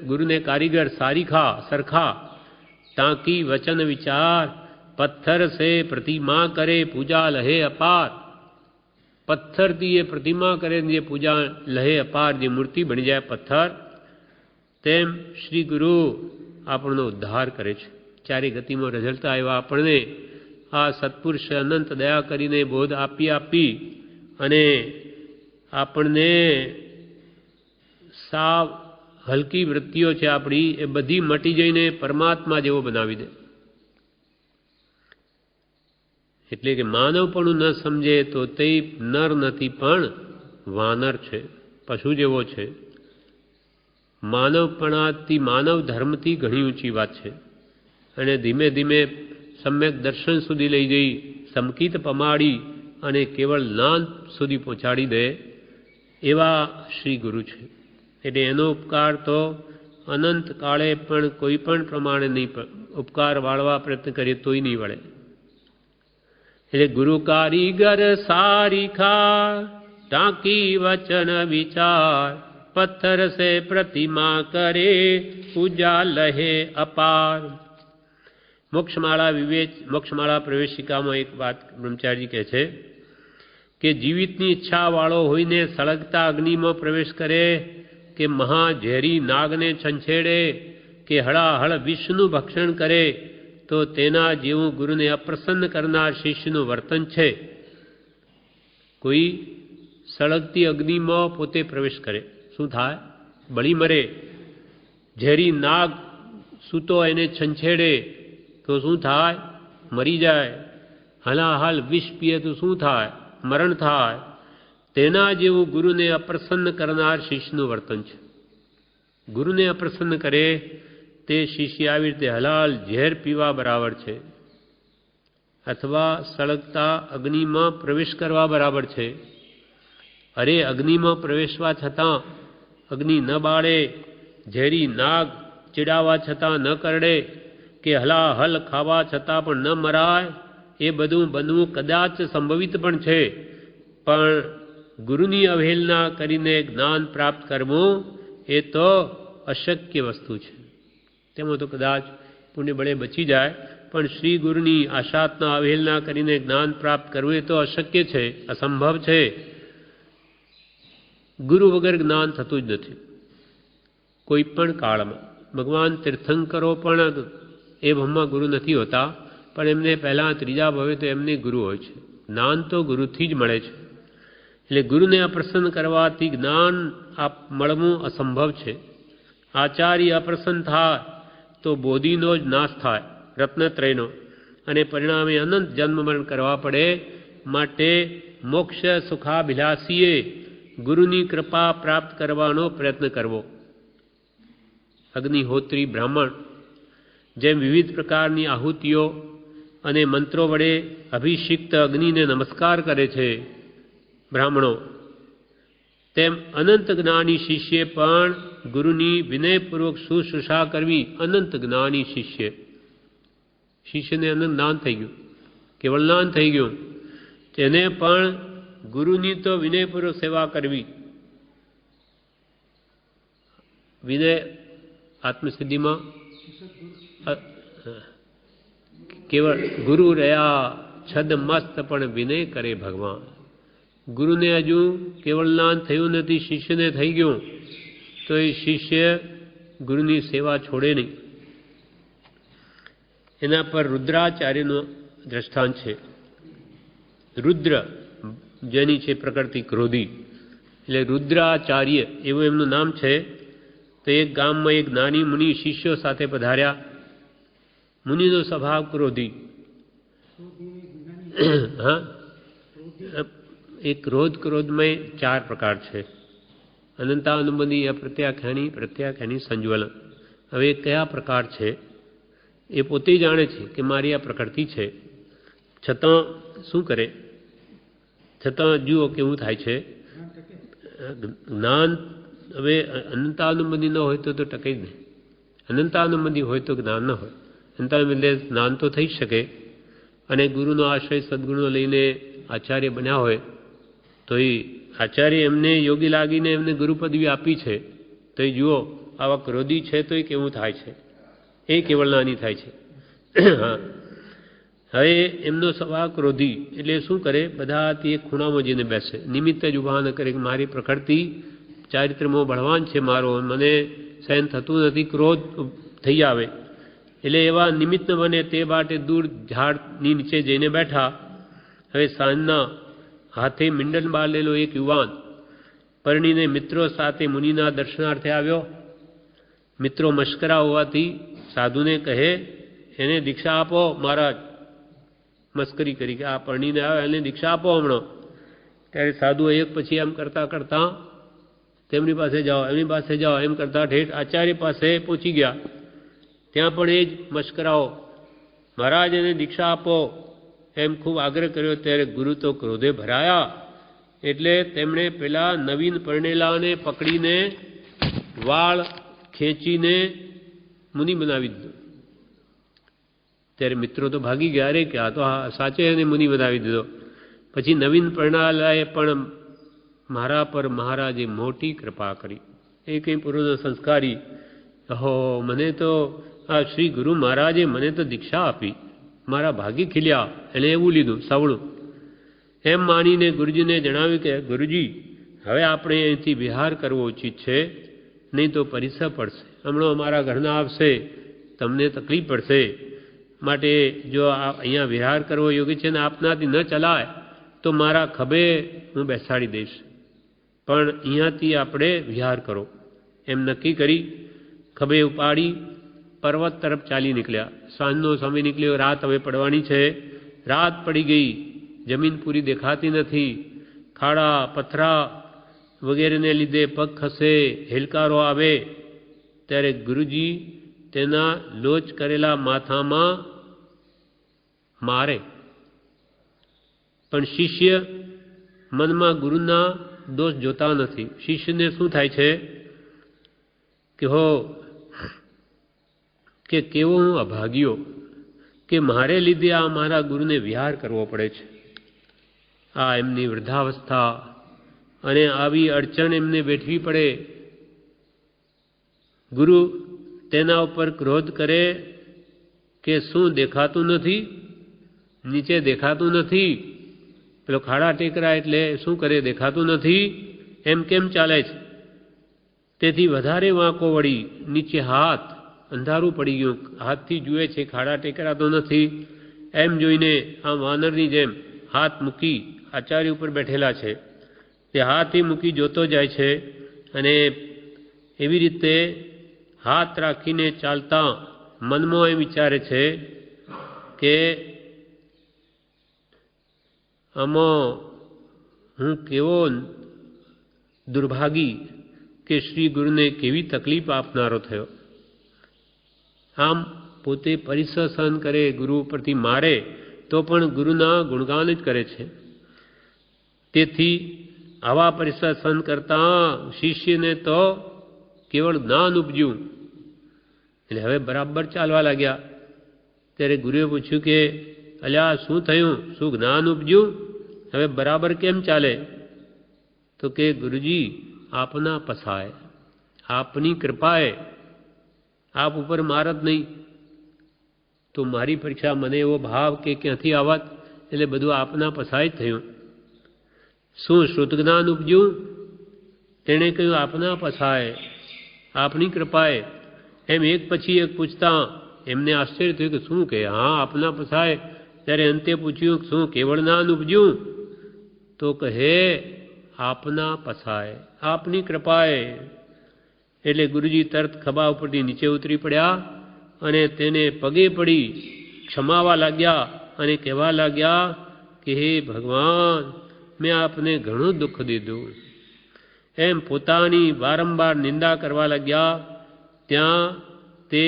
ગુરુને કારીગર સારીખા સરખા ટાંકી વચન વિચાર પથ્થર સે પ્રતિમા કરે પૂજા લહે અપાર. પથ્થરથી એ પ્રતિમા કરે જે પૂજા લહે અપાર, જે મૂર્તિ બની જાય પથ્થર, તેમ શ્રી ગુરુ આપણનો ઉદ્ધાર કરે છે. ચારે ગતિમાં રઝળતા એવા આપણને આ સત્પુરુષ અનંત દયા કરીને બોધ આપી અને આપણને સાવ હલકી વૃત્તિઓ છે આપણી એ બધી મટી જઈને પરમાત્મા જેવો બનાવી દે. એટલે કે માનવપણું ન સમજે તો તે નર નથી પણ વાનર છે, પશુ જેવો છે. માનવપણાથી, માનવ ધર્મથી ઘણી ઊંચી વાત છે. અને ધીમે ધીમે સમ્યક દર્શન સુધી લઈ જઈ સમકિત પમાડી અને કેવળ જ્ઞાન સુધી પહોંચાડી દે એવા શ્રી ગુરુ છે. એટલે એનો ઉપકાર તો અનંત કાળે પણ કોઈ પણ પ્રમાણે નહીં, ઉપકાર વાળવા પ્રયત્ન કરીએ તોય નહીં વળે. એટલે ગુરુ કારીગર સારીખા ટાંકી વચન વિચાર, પથ્થર સે પ્રતિમા કરે પૂજા લહે અપાર. મોક્ષમાળા પ્રવેશિકામાં એક વાત બ્રહ્મચારી કહે છે કે જીવિતની ઈચ્છા વાળો હોઈને સળગતા અગ્નિમાં પ્રવેશ કરે, કે મહાઝેરી નાગને છંછેડે, કે હળાહળ વિષનું ભક્ષણ કરે, તો તેના જેવું ગુરુને અપ્રસન્ન કરનાર શિષ્યનું વર્તન છે. કોઈ સળગતી અગ્નિમાં પોતે પ્રવેશ કરે, શું થાય? બળી મરે. ઝેરી નાગ સૂતો એને છંછેડે તો શું થાય? મરી જાય. હલાહલ વિષ પીએ તો શું થાય? મરણ થાય. તેના જેવું ગુરુને અપ્રસન્ન કરનાર શિષ્યનું વર્તન છે. ગુરુને અપ્રસન્ન કરે તે શિષ્ય આવી રીતે હલાલ ઝેર પીવા બરાબર છે, અથવા સળગતા અગ્નિમાં પ્રવેશ કરવા બરાબર છે. અરે અગ્નિમાં પ્રવેશવા છતાં અગ્નિ ન બાળે, ઝેરી નાગ ચીડાવા છતાં ન કરડે, કે હલાહલ ખાવા છતાં પણ ન મરાય, એ બધું બનવું કદાચ સંભવિત પણ છે, પણ ગુરુની અવહેલના કરીને જ્ઞાન પ્રાપ્ત કરવું એ તો અશક્ય વસ્તુ છે. તેમાં તો કદાચ પુણ્ય બળે બચી જાય, પણ શ્રી ગુરુની આશાતના અવહેલના કરીને જ્ઞાન પ્રાપ્ત કરવું એ તો અશક્ય છે, અસંભવ છે. ગુરુ વગર જ્ઞાન થતું જ નથી કોઈ પણ કાળમાં. ભગવાન તીર્થંકરો પણ એ ભવમાં ગુરુ નથી હોતા, પણ એમને પહેલાં ત્રીજા ભવે તો એમને ગુરુ હોય છે. જ્ઞાન તો ગુરુથી જ મળે છે. એટલે ગુરુને અપ્રસન્ન કરવાથી જ્ઞાન મળવું અસંભવ છે. આચાર્ય અપ્રસન્ન થાય તો બોધિનો જ નાશ થાય, રત્નત્રયનો, અને પરિણામે અનંત જન્મ મરણ કરવા પડે. માટે મોક્ષ સુખાભિલાષીએ ગુરુની કૃપા પ્રાપ્ત કરવાનો પ્રયત્ન કરવો. અગ્નિહોત્રી બ્રાહ્મણ જેમ વિવિધ પ્રકારની આહુતિઓ અને મંત્રો વડે અભિષિક્ત અગ્નિને નમસ્કાર કરે છે બ્રાહ્મણો, તેમ અનંત જ્ઞાની શિષ્ય પણ ગુરુની વિનયપૂર્વક શુશ્રૂષા કરવી. અનંત જ્ઞાની શિષ્યને અનંત જ્ઞાન થઈ ગયું, કેવળ જ્ઞાન થઈ ગયું, તેને પણ ગુરુની તો વિનયપૂર્વક સેવા કરવી. વિનય આત્મસિદ્ધિમાં કેવળ ગુરુ રહ્યા છદ મસ્ત પણ વિનય કરે ભગવાન. ગુરુને હજુ કેવળ જ્ઞાન થયું નથી, શિષ્યને થઈ ગયું, તો એ શિષ્ય ગુરુની સેવા છોડે નહીં. એના પર રુદ્રાચાર્યનું દ્રષ્ટાંત છે. રુદ્ર જેની છે પ્રકૃતિ ક્રોધી, એટલે રુદ્રાચાર્ય એવું એમનું નામ છે. તો એક ગામમાં એક જ્ઞાની મુનિ શિષ્યો સાથે પધાર્યા. મુનિનો સ્વભાવ ક્રોધી. હા, એ ક્રોધમય ચાર પ્રકાર છે: અનંતાનુબંધી, અપ્રત્યાખ્યાની, પ્રત્યાખ્યાની, સંજ્વલન. હવે કયા પ્રકાર છે એ પોતે જાણે છે કે મારી આ પ્રકૃતિ છે, છતાં શું કરે? છતાં જુઓ કેવું થાય છે. જ્ઞાન હવે અનંતાનુબંધી ન હોય તો ટકે જ નહીં. અનંતાનુબંધી હોય તો જ્ઞાન ન હોય. અનંતાનુબંધી જ્ઞાન તો થઈ શકે, અને ગુરુનો આશ્રય સદગુણો લઈને આચાર્ય બન્યા હોય તો એ આચાર્ય એમને યોગી લાગીને એમને ગુરુ પદવી આપી છે, તો એ જુઓ આવા ક્રોધી છે તો એ કેવું થાય છે, એ કેવળ નાની થાય છે. હા, હવે એમનો સ્વભાવ ક્રોધી, એટલે શું કરે? બધાથી એક ખૂણામાં જઈને બેસે, નિમિત્ત જ ઊભા ન કરે કે મારી પ્રકૃતિ ચારિત્રમાં બળવાન છે મારો, મને સહન થતું નથી, ક્રોધ થઈ આવે. એટલે એવા નિમિત્ત બને તે માટે દૂર ઝાડની નીચે જઈને બેઠા. હવે સાંજના હાથે મિંડન બાળેલો એક યુવાન પરણીને મિત્રો સાથે મુનિના દર્શનાર્થે આવ્યો. મિત્રો મશ્કરા હોવાથી સાધુને કહે, એને દીક્ષા આપો મહારાજ. મસ્કરી કરી કે આ પરણીને આવે એને દીક્ષા આપો હમણાં. ત્યારે સાધુ એક પછી એમ કરતાં કરતાં તેમની પાસે જાઓ, એમની પાસે જાઓ, એમ કરતાં ઠેઠ આચાર્ય પાસે પહોંચી ગયા. ત્યાં પણ એ જ મશ્કરાઓ, મહારાજ એને દીક્ષા આપો. એમ ખૂબ આગ્રહ કર્યો ત્યારે ગુરુ તો ક્રોધે ભરાયા, એટલે તેમણે પેલા નવીન પરણેલાને પકડીને વાળ ખેંચીને મુનિ બનાવી દીધો. ત્યારે મિત્રો તો ભાગી ગયા, રે કે આ તો સાચે એને મુનિ બનાવી દીધો. પછી નવીન પરણેલાએ પણ મારા પર મહારાજે મોટી કૃપા કરી. એ કંઈ પૂર્વનો સંસ્કારી, હો મને તો આ શ્રી ગુરુ મહારાજે મને તો દીક્ષા આપી, મારા ભાગી ખીલ્યા, એને એવું લીધું સાવળું. એમ માનીને ગુરુજીને જણાવ્યું કે ગુરુજી, હવે આપણે અહીંથી વિહાર કરવો ઉચિત છે, નહીં તો પરીક્ષા પડશે. હમણાં અમારા ઘરના આવશે, તમને તકલીફ પડશે. માટે જો અહીંયા વિહાર કરવો યોગ્ય છે ને આપનાથી ન ચલાય તો મારા ખભે હું બેસાડી દઈશ, પણ અહીંયાથી આપણે વિહાર કરો. એમ નક્કી કરી ખભે ઉપાડી પર્વત તરફ ચાલી નીકળ્યા. સાંજનો સમય નીકળ્યો, રાત હવે પડવાની છે. રાત પડી ગઈ, જમીન પૂરી દેખાતી નથી. ખાડા પથરા વગેરેને લીધે પગ ખસે, હેલકારો આવે. ત્યારે ગુરુજી તેના લોચ કરેલા માથામાં મારે, પણ શિષ્ય મનમાં ગુરુના દોષ જોતા નથી. શિષ્યને શું થાય છે કે કે કેવો હું અભાગ્યો કે મારે લીધે આ મારા ગુરુને વિહાર કરવો પડે છે. આ એમની વૃદ્ધાવસ્થા અને આવી અડચણ એમને વેઠવી પડે. ગુરુ તેના ઉપર ક્રોધ કરે કે શું દેખાતું નથી, નીચે દેખાતું નથી. પેલો ખાડા ટેકરા એટલે શું કરે, દેખાતું નથી, એમ કેમ ચાલે છે. તેથી વધારે વાંકો વળી નીચે હાથ, અંધારું પડી ગયું, હાથથી જુએ છે, ખાડા ટેકરા તો નથી. એમ જોઈને આ વાનરની જેમ હાથ મૂકી આચાર્ય ઉપર બેઠેલા છે તે હાથથી મૂકી જોતો જાય છે. અને એવી રીતે હાથ રાખીને ચાલતા મનમાં એમ વિચારે છે કે આમાં હું કેવો દુર્ભાગી કે શ્રી ગુરુને કેવી તકલીફ આપનારો થયો. આમ પોતે પરિસર સહન કરે, ગુરુ પરથી મારે તો પણ ગુરુના ગુણગાન જ કરે છે. તેથી આવા પરિસર સહન કરતા શિષ્યને તો કેવળ જ્ઞાન ઉપજ્યું, એટલે હવે બરાબર ચાલવા લાગ્યા. ત્યારે ગુરુએ પૂછ્યું કે અલ્યા શું થયું, શું જ્ઞાન ઉપજ્યું, હવે બરાબર કેમ ચાલે? તો કે ગુરુજી આપના પસાય, આપની કૃપાએ, આપ ઉપર મારત નહીં તો મારી પરીક્ષા, મને એવો ભાવ કે ક્યાંથી આવત, એટલે બધું આપના પસાય જ થયું. શું શ્રુત જ્ઞાન ઉપજ્યું? તેણે કહ્યું આપના પસાય, આપની કૃપાએ. એમ એક પછી એક પૂછતા એમને આશ્ચર્ય થયું કે શું કહે, હા આપના પસાય. ત્યારે અંતે પૂછ્યું શું કેવળ જ્ઞાન ઉપજ્યું? તો કહે આપના પસાય, આપની કૃપાએ. એટલે ગુરુજી તરત ખભા ઉપરથી નીચે ઉતરી પડ્યા અને તેને પગે પડી ક્ષમાવા લાગ્યા અને કહેવા લાગ્યા કે હે ભગવાન, મેં આપને ઘણું દુઃખ દીધું. એમ પોતાની વારંવાર નિંદા કરવા લાગ્યા. ત્યાં તે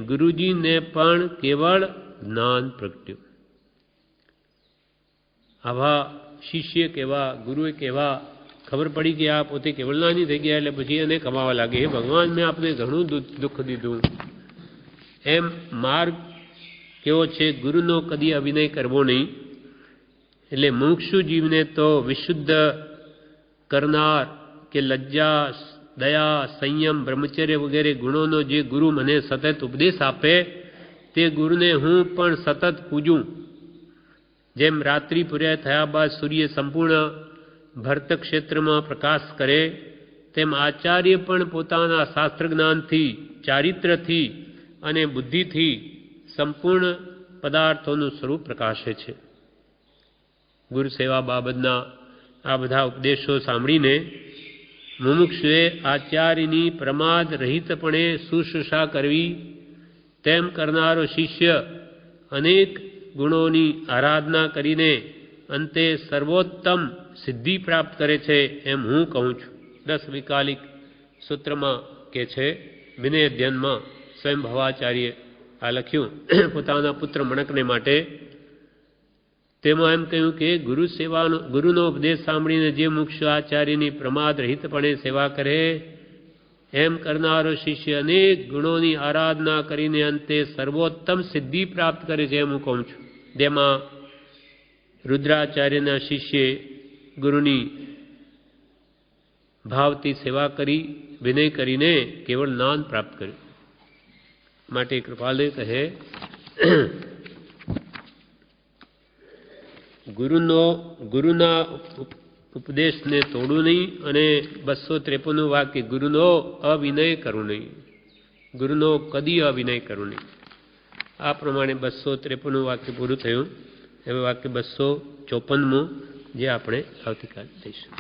ગુરુજીને પણ કેવળ જ્ઞાન પ્રગટ્યું. આવા શિષ્ય કેવા, ગુરુએ કેવા, ખબર પડી કે આ પોતે કેવળ જ્ઞાની થઈ ગયા એટલે પછી એને કમાવા લાગે, હે ભગવાન મેં આપને ઘણું દુઃખ દીધું. એમ માર્ગ કેવો છે, ગુરુનો કદી અભિનય કરવો નહીં. એટલે મુમુક્ષુ જીવને તો વિશુદ્ધ કરનાર કે લજ્જા, દયા, સંયમ, બ્રહ્મચર્ય વગેરે ગુણોનો જે ગુરુ મને સતત ઉપદેશ આપે તે ગુરુને હું પણ સતત પૂજું. જેમ રાત્રિ પૂર્યા થયા બાદ સૂર્ય સંપૂર્ણ ભરત ક્ષેત્રમાં પ્રકાશ કરે, તેમ આચાર્ય પણ પોતાના શાસ્ત્ર જ્ઞાનથી, ચારિત્રથી અને બુદ્ધિથી સંપૂર્ણ પદાર્થોનું સ્વરૂપ પ્રકાશે છે. ગુરુ સેવા બાબતના આ બધા ઉપદેશો સાંભળીને મુમુક્ષુએ આચાર્યની પ્રમાદ રહિતપણે શુશ્રૂષા કરવી, તેમ કરનારો શિષ્ય અનેક ગુણોની આરાધના કરીને અંતે સર્વોત્તમ સિદ્ધિ પ્રાપ્ત કરે છે, એમ હું કહું છું. 10 વિકાલિક સૂત્રમાં કે છે, વિનય અધ્યયનમાં સ્વયં ભવાચાર્ય આ લખ્યું પોતાના પુત્ર મણકને માટે. તેમાં એમ કહ્યું કે ગુરુનો ઉપદેશ સાંભળીને જે મુક્ષ આચાર્યની પ્રમાદ રહિતપણે સેવા કરે એમ કરનારો શિષ્ય અનેક ગુણોની આરાધના કરીને અંતે સર્વોત્તમ સિદ્ધિ પ્રાપ્ત કરે છે એમ હું કહું છું. જેમાં રુદ્રાચાર્યના શિષ્યે ગુરુની ભાવથી સેવા કરી વિનય કરીને કેવળ જ્ઞાન પ્રાપ્ત કર્યું. માટે કૃપાલય કહે ગુરુના ઉપદેશને તોડવું નહીં અને 253 વાક્ય ગુરુનો અવિનય કરવું નહીં. ગુરુનો કદી અવિનય કરવું નહીં. આ પ્રમાણે 253 વાક્ય પૂરું થયું. હવે વાક્ય 254 જે આપણે આવતીકાલે લઈશું.